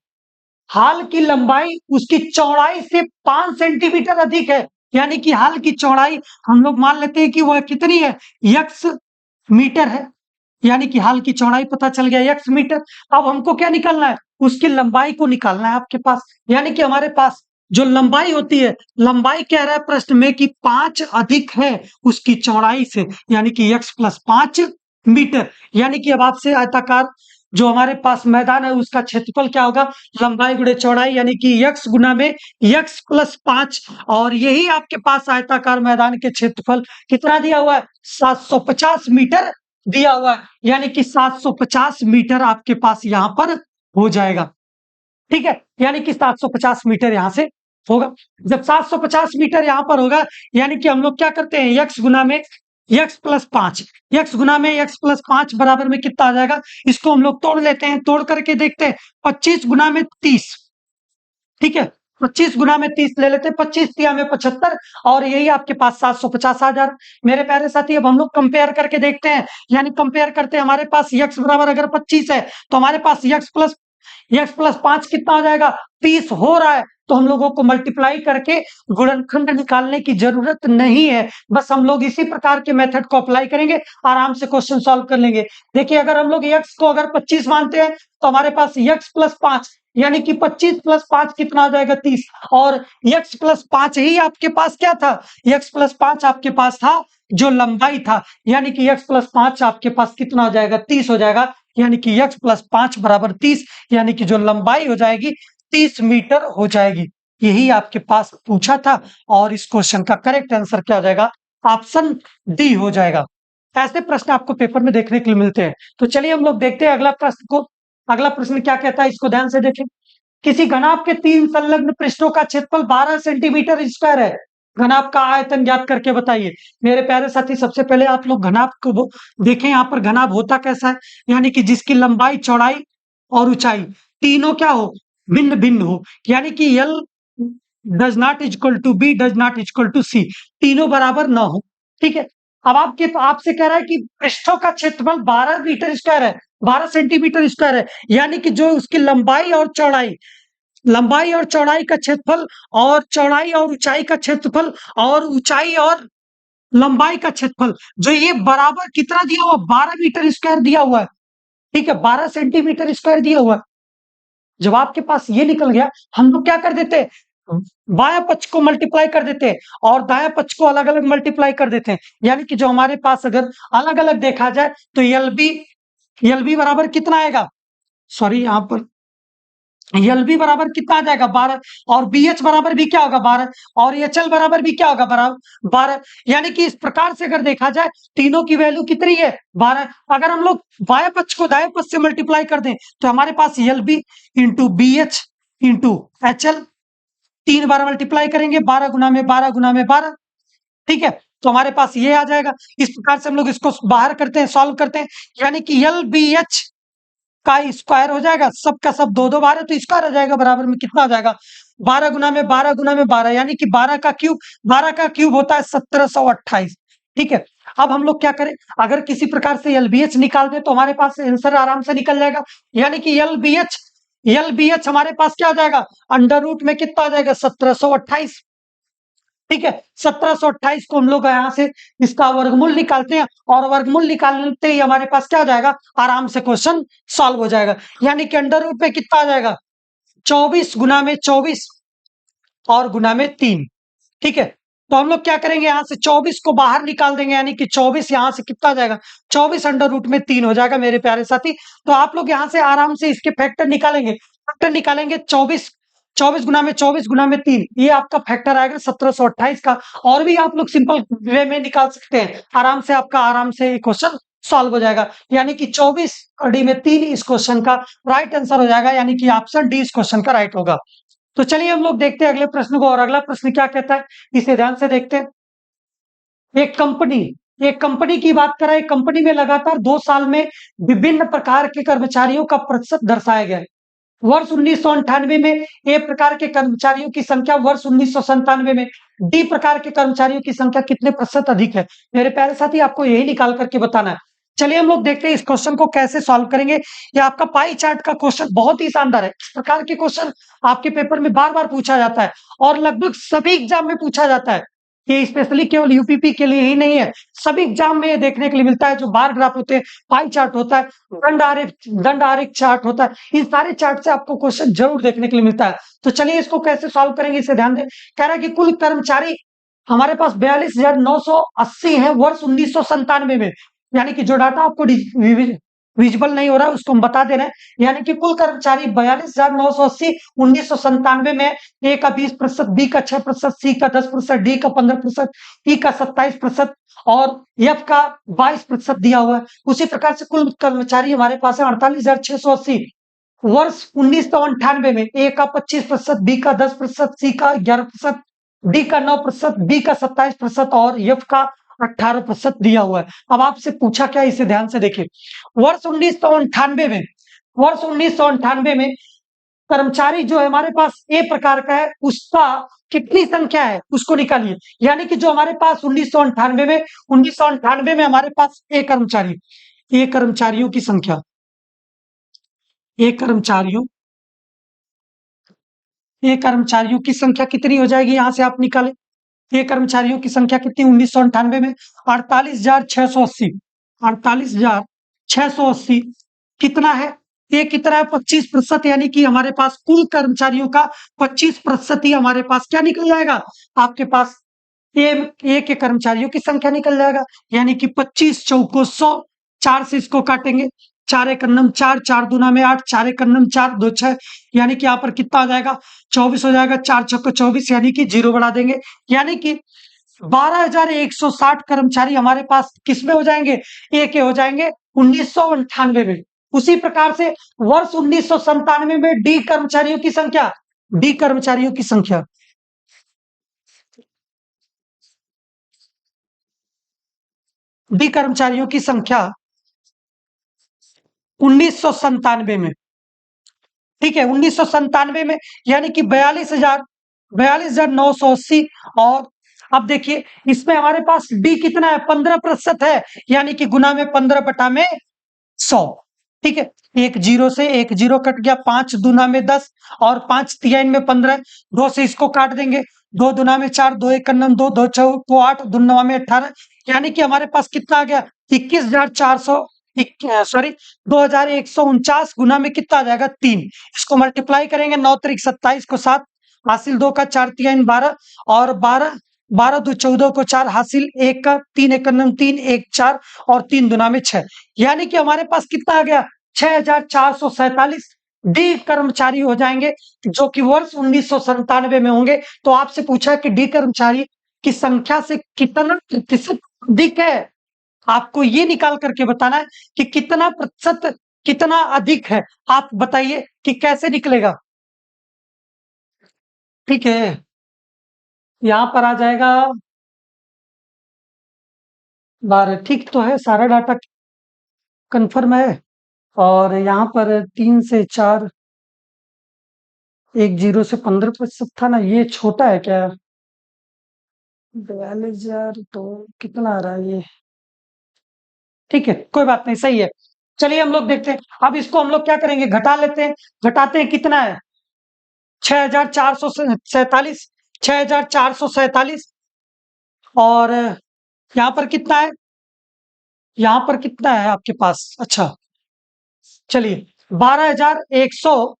[SPEAKER 1] हाल की लंबाई उसकी चौड़ाई से 5 सेंटीमीटर अधिक है, यानी कि हाल की चौड़ाई हम लोग मान लेते हैं कि वह कितनी है? x मीटर है, यानी कि हाल की चौड़ाई पता चल गया x मीटर। अब हमको क्या निकालना है? उसकी लंबाई को निकालना है आपके पास, यानी कि हमारे पास जो लंबाई होती है, लंबाई कह रहा है प्रश्न में कि 5 अधिक है उसकी चौड़ाई से, यानी कि x प्लस 5 मीटर। यानी कि अब आपसे आयताकार जो हमारे पास मैदान है उसका क्षेत्रफल क्या होगा? लंबाई गुणे चौड़ाई, यानी कि x गुना में x प्लस 5, और यही आपके पास आयताकार मैदान के क्षेत्रफल कितना दिया हुआ है? 750 मीटर दिया हुआ है, यानी कि 750 मीटर आपके पास यहां पर हो जाएगा। ठीक है, यानी कि 750 मीटर यहां से होगा। जब 750 मीटर यहां पर होगा, यानी कि हम लोग क्या करते हैं? x गुना में x प्लस 5, x गुना में x प्लस 5 बराबर में कितना आ जाएगा? इसको हम लोग तोड़ लेते हैं, तोड़ करके देखते हैं। 25 गुना में 30, ठीक है, 25 गुना में 30 ले लेते हैं, 25 तिया में 75, और यही आपके पास 750 आ जा रहा। मेरे प्यारे साथी, अब हम लोग कंपेयर करके देखते हैं, यानी कंपेयर करते हैं। हमारे पास x बराबर अगर 25 है तो हमारे पास x प्लस 5 कितना हो जाएगा? 30 हो रहा है, तो हम लोगों को मल्टीप्लाई करके गुणनखंड निकालने की जरूरत नहीं है। बस हम लोग इसी प्रकार के मेथड को अप्लाई करेंगे, आराम से क्वेश्चन सॉल्व कर लेंगे। देखिए, अगर हम लोग x को अगर 25 मानते हैं तो हमारे पास x प्लस 5, यानी कि 25 प्लस 5 कितना आ जाएगा? 30, और x प्लस 5 ही आपके पास क्या था? x प्लस 5 आपके पास था जो लंबाई था, यानी कि x प्लस 5 आपके पास कितना हो जाएगा? 30 हो जाएगा, यानी कि x प्लस 5 बराबर 30, यानी कि जो लंबाई हो जाएगी 30 मीटर हो जाएगी। यही आपके पास पूछा था, और इस क्वेश्चन का करेक्ट आंसर क्या हो जाएगा? ऑप्शन डी हो जाएगा। ऐसे प्रश्न आपको पेपर में देखने के लिए मिलते हैं। तो चलिए हम लोग देखते हैं अगला प्रश्न को। अगला प्रश्न क्या कहता है, इसको ध्यान से देखें। किसी घनाभ के 3 संलग्न पृष्ठों का क्षेत्रफल 12 सेंटीमीटर स्क्वायर है। घनाभ का आयतन ज्ञात करके बताइए। मेरे प्यारे साथी, सबसे पहले आप लोग घनाभ को देखें। यहाँ पर घनाभ होता कैसा है, यानी कि जिसकी लंबाई, चौड़ाई और ऊंचाई तीनों क्या हो, भिन्न भिन्न हो। यानी कि L does not equal to B does not equal to C, तीनों बराबर ना हो। ठीक है। अब आपसे कह रहा है कि पृष्ठों का क्षेत्रफल 12 मीटर स्क्वायर है, 12 सेंटीमीटर स्क्वायर है। यानी कि जो उसकी लंबाई और चौड़ाई का क्षेत्रफल, और चौड़ाई और ऊंचाई का क्षेत्रफल, और ऊंचाई और लंबाई का क्षेत्रफल, जो ये बराबर कितना दिया हुआ, 12 मीटर स्क्वायर दिया हुआ है। ठीक है, 12 सेंटीमीटर स्क्वायर दिया हुआ है। जब आपके पास ये निकल गया, हम लोग क्या कर देते हैं, बायां पक्ष को मल्टीप्लाई कर देते हैं और दायां पक्ष को अलग अलग मल्टीप्लाई कर देते हैं। यानी कि जो हमारे पास अगर अलग अलग देखा जाए तो एल बी बराबर कितना आएगा, सॉरी यहाँ पर एल बी बराबर कितना आ जाएगा, 12, और बी एच बराबर भी क्या होगा, 12, और एच एल बराबर भी क्या होगा, बराबर 12। यानी कि इस प्रकार से अगर देखा जाए, तीनों की वैल्यू कितनी है, 12। अगर हम लोग बाएं पक्ष को दाएं पक्ष से मल्टीप्लाई कर दें तो हमारे पास L B into B H into H L, 3 बार मल्टीप्लाई करेंगे, 12 गुना में 12 गुना में 12। ठीक है, तो हमारे पास ये आ जाएगा। इस प्रकार से हम लोग इसको बाहर करते हैं, सॉल्व करते हैं। यानी कि एल बी एच का स्क्वायर हो जाएगा, सब का सब 2 बार है तो स्क्वायर हो जाएगा, बराबर में कितना आ जाएगा, 12 गुना में 12 गुना में 12, यानी कि 12 का क्यूब होता है 1728। ठीक है, अब हम लोग क्या करें, अगर किसी प्रकार से एलबीएच निकाल दे तो हमारे पास आंसर आराम से निकल जाएगा। यानी कि एलबीएच हमारे पास क्या आ जाएगा, अंडर रूट में कितना आ जाएगा, 1728। ठीक है, 1728 को हम लोग यहाँ से इसका वर्गमूल निकालते हैं, और वर्गमूल निकालते ही हमारे पास क्या हो जाएगा, आराम से क्वेश्चन सॉल्व हो जाएगा। यानी कि अंडर रूट में कितना आ जाएगा, 24 गुना में 24 और गुना में 3। ठीक है, तो हम लोग क्या करेंगे, यहां से 24 को बाहर निकाल देंगे, यानी कि 24 यहां से कितना आ जाएगा, 24 अंडर रूट में 3 हो जाएगा मेरे प्यारे साथी। तो आप लोग यहां से आराम से इसके फैक्टर निकालेंगे 24 गुना में 3, ये आपका फैक्टर आएगा 1728 का। और भी आप लोग सिंपल वे में निकाल सकते हैं, आराम से क्वेश्चन सॉल्व हो जाएगा। यानी कि 24 और डी में 3 इस क्वेश्चन का राइट आंसर हो जाएगा, यानी कि ऑप्शन डी इस क्वेश्चन का राइट होगा। तो चलिए हम लोग देखते हैं अगले प्रश्न को, और अगला प्रश्न क्या कहता है, इसे ध्यान से देखते हैं। एक कंपनी की बात करें, कंपनी में लगातार 2 साल में विभिन्न प्रकार के कर्मचारियों का प्रतिशत दर्शाया गया है। वर्ष 1998 में ए प्रकार के कर्मचारियों की संख्या वर्ष 1997 में डी प्रकार के कर्मचारियों की संख्या कितने प्रतिशत अधिक है। मेरे प्यारे साथी, आपको यही निकाल करके बताना है। चलिए हम लोग देखते हैं इस क्वेश्चन को कैसे सॉल्व करेंगे। ये आपका पाई चार्ट का क्वेश्चन बहुत ही शानदार है। इस प्रकार के क्वेश्चन आपके पेपर में बार बार पूछा जाता है, और लगभग सभी एग्जाम में पूछा जाता है। ये स्पेशली केवल यूपीपी के लिए ही नहीं है, सभी एग्जाम में ये देखने के लिए मिलता है। जो बार ग्राफ होते हैं, पाई चार्ट होता है, दंड आरेख चार्ट होता है, इन सारे चार्ट से आपको क्वेश्चन जरूर देखने के लिए मिलता है। तो चलिए इसको कैसे सॉल्व करेंगे, इसे ध्यान दें। कह रहा है कि कुल कर्मचारी हमारे पास 42,980 है वर्ष 1997 में। यानी कि जो डाटा आपको विजिबल नहीं हो रहा है उसको हम बता दे रहे हैं। यानी कि कुल कर्मचारी 42,980 1997 में, ए का 20%, बी का 6%, सी का 10%, डी का 15%, ई का 27% और एफ का 22% दिया हुआ है। उसी प्रकार से कुल कर्मचारी हमारे पास है 48,680 वर्ष 1998 में, ए का 25%, बी का 10%, सी का 11%, डी का 9%, बी का 27% और एफ का 18% दिया हुआ है। अब आपसे पूछा क्या, इसे ध्यान से देखिए। वर्ष 1998 में कर्मचारी जो है हमारे पास ए प्रकार का है, उसका कितनी संख्या है उसको निकालिए। यानी कि जो हमारे पास 1998 में हमारे पास ए कर्मचारियों की संख्या, ए कर्मचारियों की संख्या कितनी हो जाएगी, यहां से आप निकालें। ये कर्मचारियों की संख्या कितनी 1998 में, 48,680 कितना है, ये कितना है 25%। यानी कि हमारे पास कुल कर्मचारियों का 25% ही हमारे पास क्या निकल जाएगा, आपके पास ए के कर्मचारियों की संख्या निकल जाएगा। यानी कि 25 चौको 100, 4 से इसको काटेंगे, 4 एक अन्नम 4, 4 दूना में 8, 4 एक अन्नम 4, 2 6, यानी कि यहाँ पर कितना आ जाएगा 24 हो जाएगा, 4 चौको 24, यानी कि 0 बढ़ा देंगे। यानी कि 12,160 कर्मचारी हमारे पास किसमें हो जाएंगे, ए के हो जाएंगे 1998 में। उसी प्रकार से वर्ष 1997 में डी कर्मचारियों की संख्या डी कर्मचारियों की संख्या 1997 में, ठीक है, 1997 में, यानी कि 42,980। और अब देखिए इसमें हमारे पास डी कितना है, 15% है, यानी कि गुना में 15/100। ठीक है, एक जीरो से एक जीरो कट गया, 5 दूना में 10 और 5 तिहाई में 15, 2 से इसको काट देंगे, 2 दूना में 4, 2 एक कन्नम 2, 2 चौको 8, दूना में 18, यानी कि हमारे पास कितना आ गया, 21,400, सॉरी 2,149 गुना में कितना आ जाएगा, 3। इसको मल्टीप्लाई करेंगे, 9 तरीक 27 को 7 हासिल, 2 का 4 तिहाई 12 और 12, 12 दो 14 को 4 हासिल, 1 का 3 एक कन्नम 3, 1 4 और 3 दुना में 6, यानी कि हमारे पास कितना आ गया, 6,447 डी कर्मचारी हो जाएंगे, जो कि वर्ष 1997 में होंगे। तो आपसे पूछा कि डी कर्मचारी की संख्या से कितना प्रतिशत अधिक है, आपको ये निकाल करके बताना है कि कितना प्रतिशत कितना अधिक है। आप बताइए कि कैसे निकलेगा। ठीक है, यहां पर आ जाएगा 12, ठीक तो है, सारा डाटा कंफर्म है। और यहाँ पर 3 से 4, 1 जीरो से 15% था ना, ये छोटा है क्या, 42,000 तो कितना आ रहा है ये, ठीक है कोई बात नहीं, सही है। चलिए हम लोग देखते हैं, अब इसको हम लोग क्या करेंगे, घटा लेते हैं, घटाते हैं, कितना है 6,447, 6,447, और यहाँ पर कितना है, यहाँ पर कितना है आपके पास, अच्छा चलिए 12,100,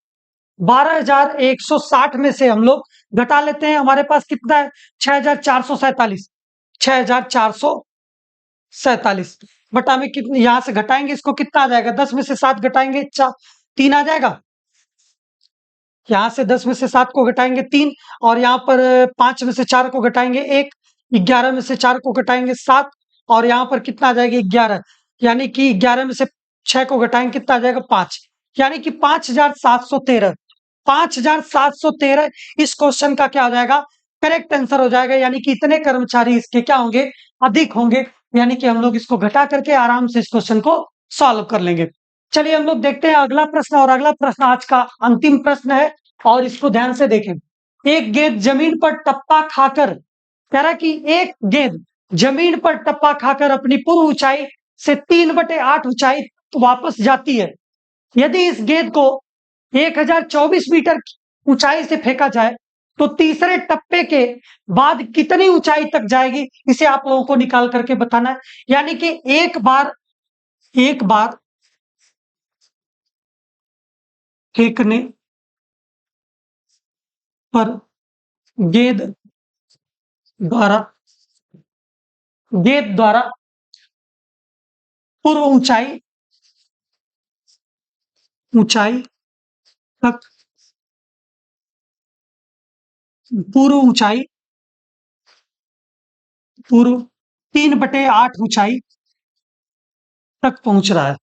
[SPEAKER 1] 12,160 में से हम लोग घटा लेते हैं, हमारे पास कितना है 6,447, 6,447 बटा में कितने, यहां से घटाएंगे इसको कितना आ जाएगा, 10 में से 7 घटाएंगे 3 आ जाएगा, यहां से 10 में से 7 को घटाएंगे 3, और यहाँ पर 5 में से 4 को घटाएंगे 1, 11 में से 4 को घटाएंगे 7, और यहाँ पर कितना आ जाएगा 11, यानी कि 11 में से 6 को घटाएंगे कितना आ जाएगा 5, यानी कि 5,713, 5,713 इस क्वेश्चन का क्या हो जाएगा, करेक्ट आंसर हो जाएगा, यानी कि इतने कर्मचारी इसके क्या होंगे, अधिक होंगे, यानी कि हम लोग इसको घटा करके आराम से इस क्वेश्चन को सॉल्व कर लेंगे। चलिए हम लोग देखते हैं अगला प्रश्न, और अगला प्रश्न आज का अंतिम प्रश्न है, और इसको ध्यान से देखें। एक गेंद जमीन पर टप्पा खाकर, कह रहा है कि एक गेंद जमीन पर टप्पा खाकर अपनी पूर्व ऊंचाई से 3/8 ऊंचाई वापस जाती है। यदि इस गेंद को 1,024 मीटर ऊंचाई से फेंका जाए तो तीसरे टप्पे के बाद कितनी ऊंचाई तक जाएगी, इसे आप लोगों को निकाल करके बताना है। यानी कि एक बार फेंकने पर गेंद द्वारा पूर्व ऊंचाई तक पूर्व ऊंचाई पूर्व 3/8 ऊंचाई तक पहुंच रहा है।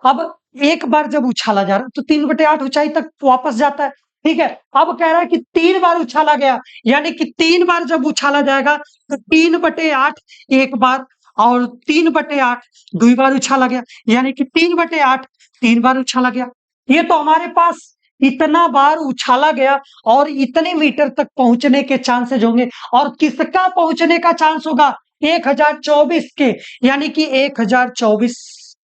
[SPEAKER 1] अब एक बार जब उछाला जा रहा है तो 3/8 ऊंचाई तक वापस जाता है, ठीक है। अब कह रहा है कि 3 बार उछाला गया, यानी कि 3 बार जब उछाला जाएगा तो 3/8 एक बार, और 3/8 2 बार उछाला गया, यानी कि 3/8 3 बार उछाला गया। ये तो हमारे पास इतना बार उछाला गया और इतने मीटर तक पहुंचने के चांसेज होंगे, और किसका पहुंचने का चांस होगा, 1,024 के, यानी कि 1,024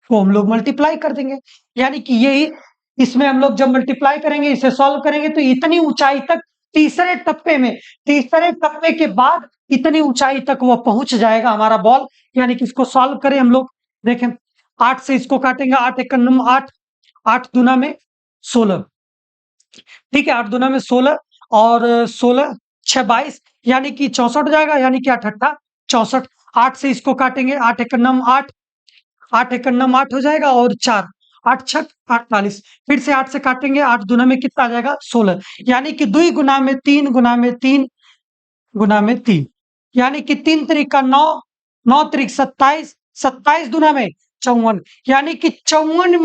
[SPEAKER 1] को हम लोग मल्टीप्लाई कर देंगे, यानी कि यही इसमें हम लोग जब मल्टीप्लाई करेंगे, इसे सॉल्व करेंगे, तो इतनी ऊंचाई तक तीसरे टप्पे के बाद इतनी ऊंचाई तक वो पहुंच जाएगा हमारा बॉल। यानी कि इसको सॉल्व करें हम लोग, देखें 8 से इसको काटेंगे, 8 एक नम 8, 8 दूना में 16, ठीक है, 8 दूना में 16 और 16 6 22, यानी कि 64 हो जाएगा, यानी कि 8 अट्ठा 64, 8 से इसको काटेंगे, 8 एक नम 8, 8 एक नम 8 हो जाएगा, और 4 8 छक 48, फिर से 8 से काटेंगे, 8 दूना में कितना आ जाएगा 16, यानी कि 2 गुना में 3 गुना में 3 गुना में 3, यानी कि 3 त्रिक का 9, 9 त्रिक 27, 27 दूना में 54, यानी कि 54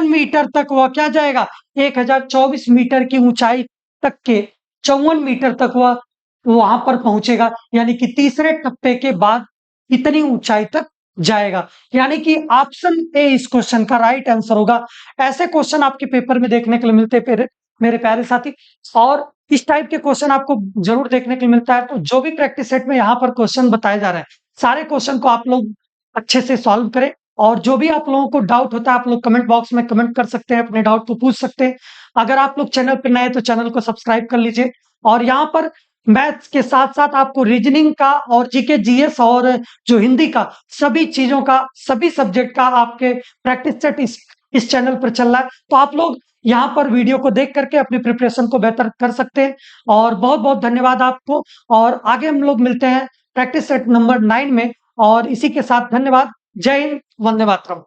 [SPEAKER 1] मीटर तक वह क्या जाएगा, 1024 मीटर की ऊंचाई तक के 54 मीटर तक वह वहां पर पहुंचेगा, यानी कि तीसरे टप्पे के बाद इतनी ऊंचाई तक जाएगा। यानी कि ऑप्शन ए इस क्वेश्चन का राइट आंसर होगा। ऐसे क्वेश्चन आपके पेपर में देखने के लिए मिलते हैं मेरे प्यारे साथी, और इस टाइप के क्वेश्चन आपको जरूर देखने के लिए मिलता है। तो जो भी प्रैक्टिस सेट में यहाँ पर क्वेश्चन बताए जा रहे हैं, सारे क्वेश्चन को आप लोग अच्छे से सॉल्व करें, और जो भी आप लोगों को डाउट होता है आप लोग कमेंट बॉक्स में कमेंट कर सकते हैं, अपने डाउट को पूछ सकते हैं। अगर आप लोग चैनल पर नए हैं तो चैनल को सब्सक्राइब कर लीजिए। और यहाँ पर मैथ्स के साथ साथ आपको रीजनिंग का और जीके जीएस और जो हिंदी का सभी चीजों का, सभी सब्जेक्ट का आपके प्रैक्टिस सेट इस चैनल पर चल रहा है। तो आप लोग यहाँ पर वीडियो को देख करके अपनी प्रिपरेशन को बेहतर कर सकते हैं। और बहुत बहुत धन्यवाद आपको, और आगे हम लोग मिलते हैं प्रैक्टिस सेट नंबर 9 में। और इसी के साथ धन्यवाद। जय हिंद, वंदे मातरम।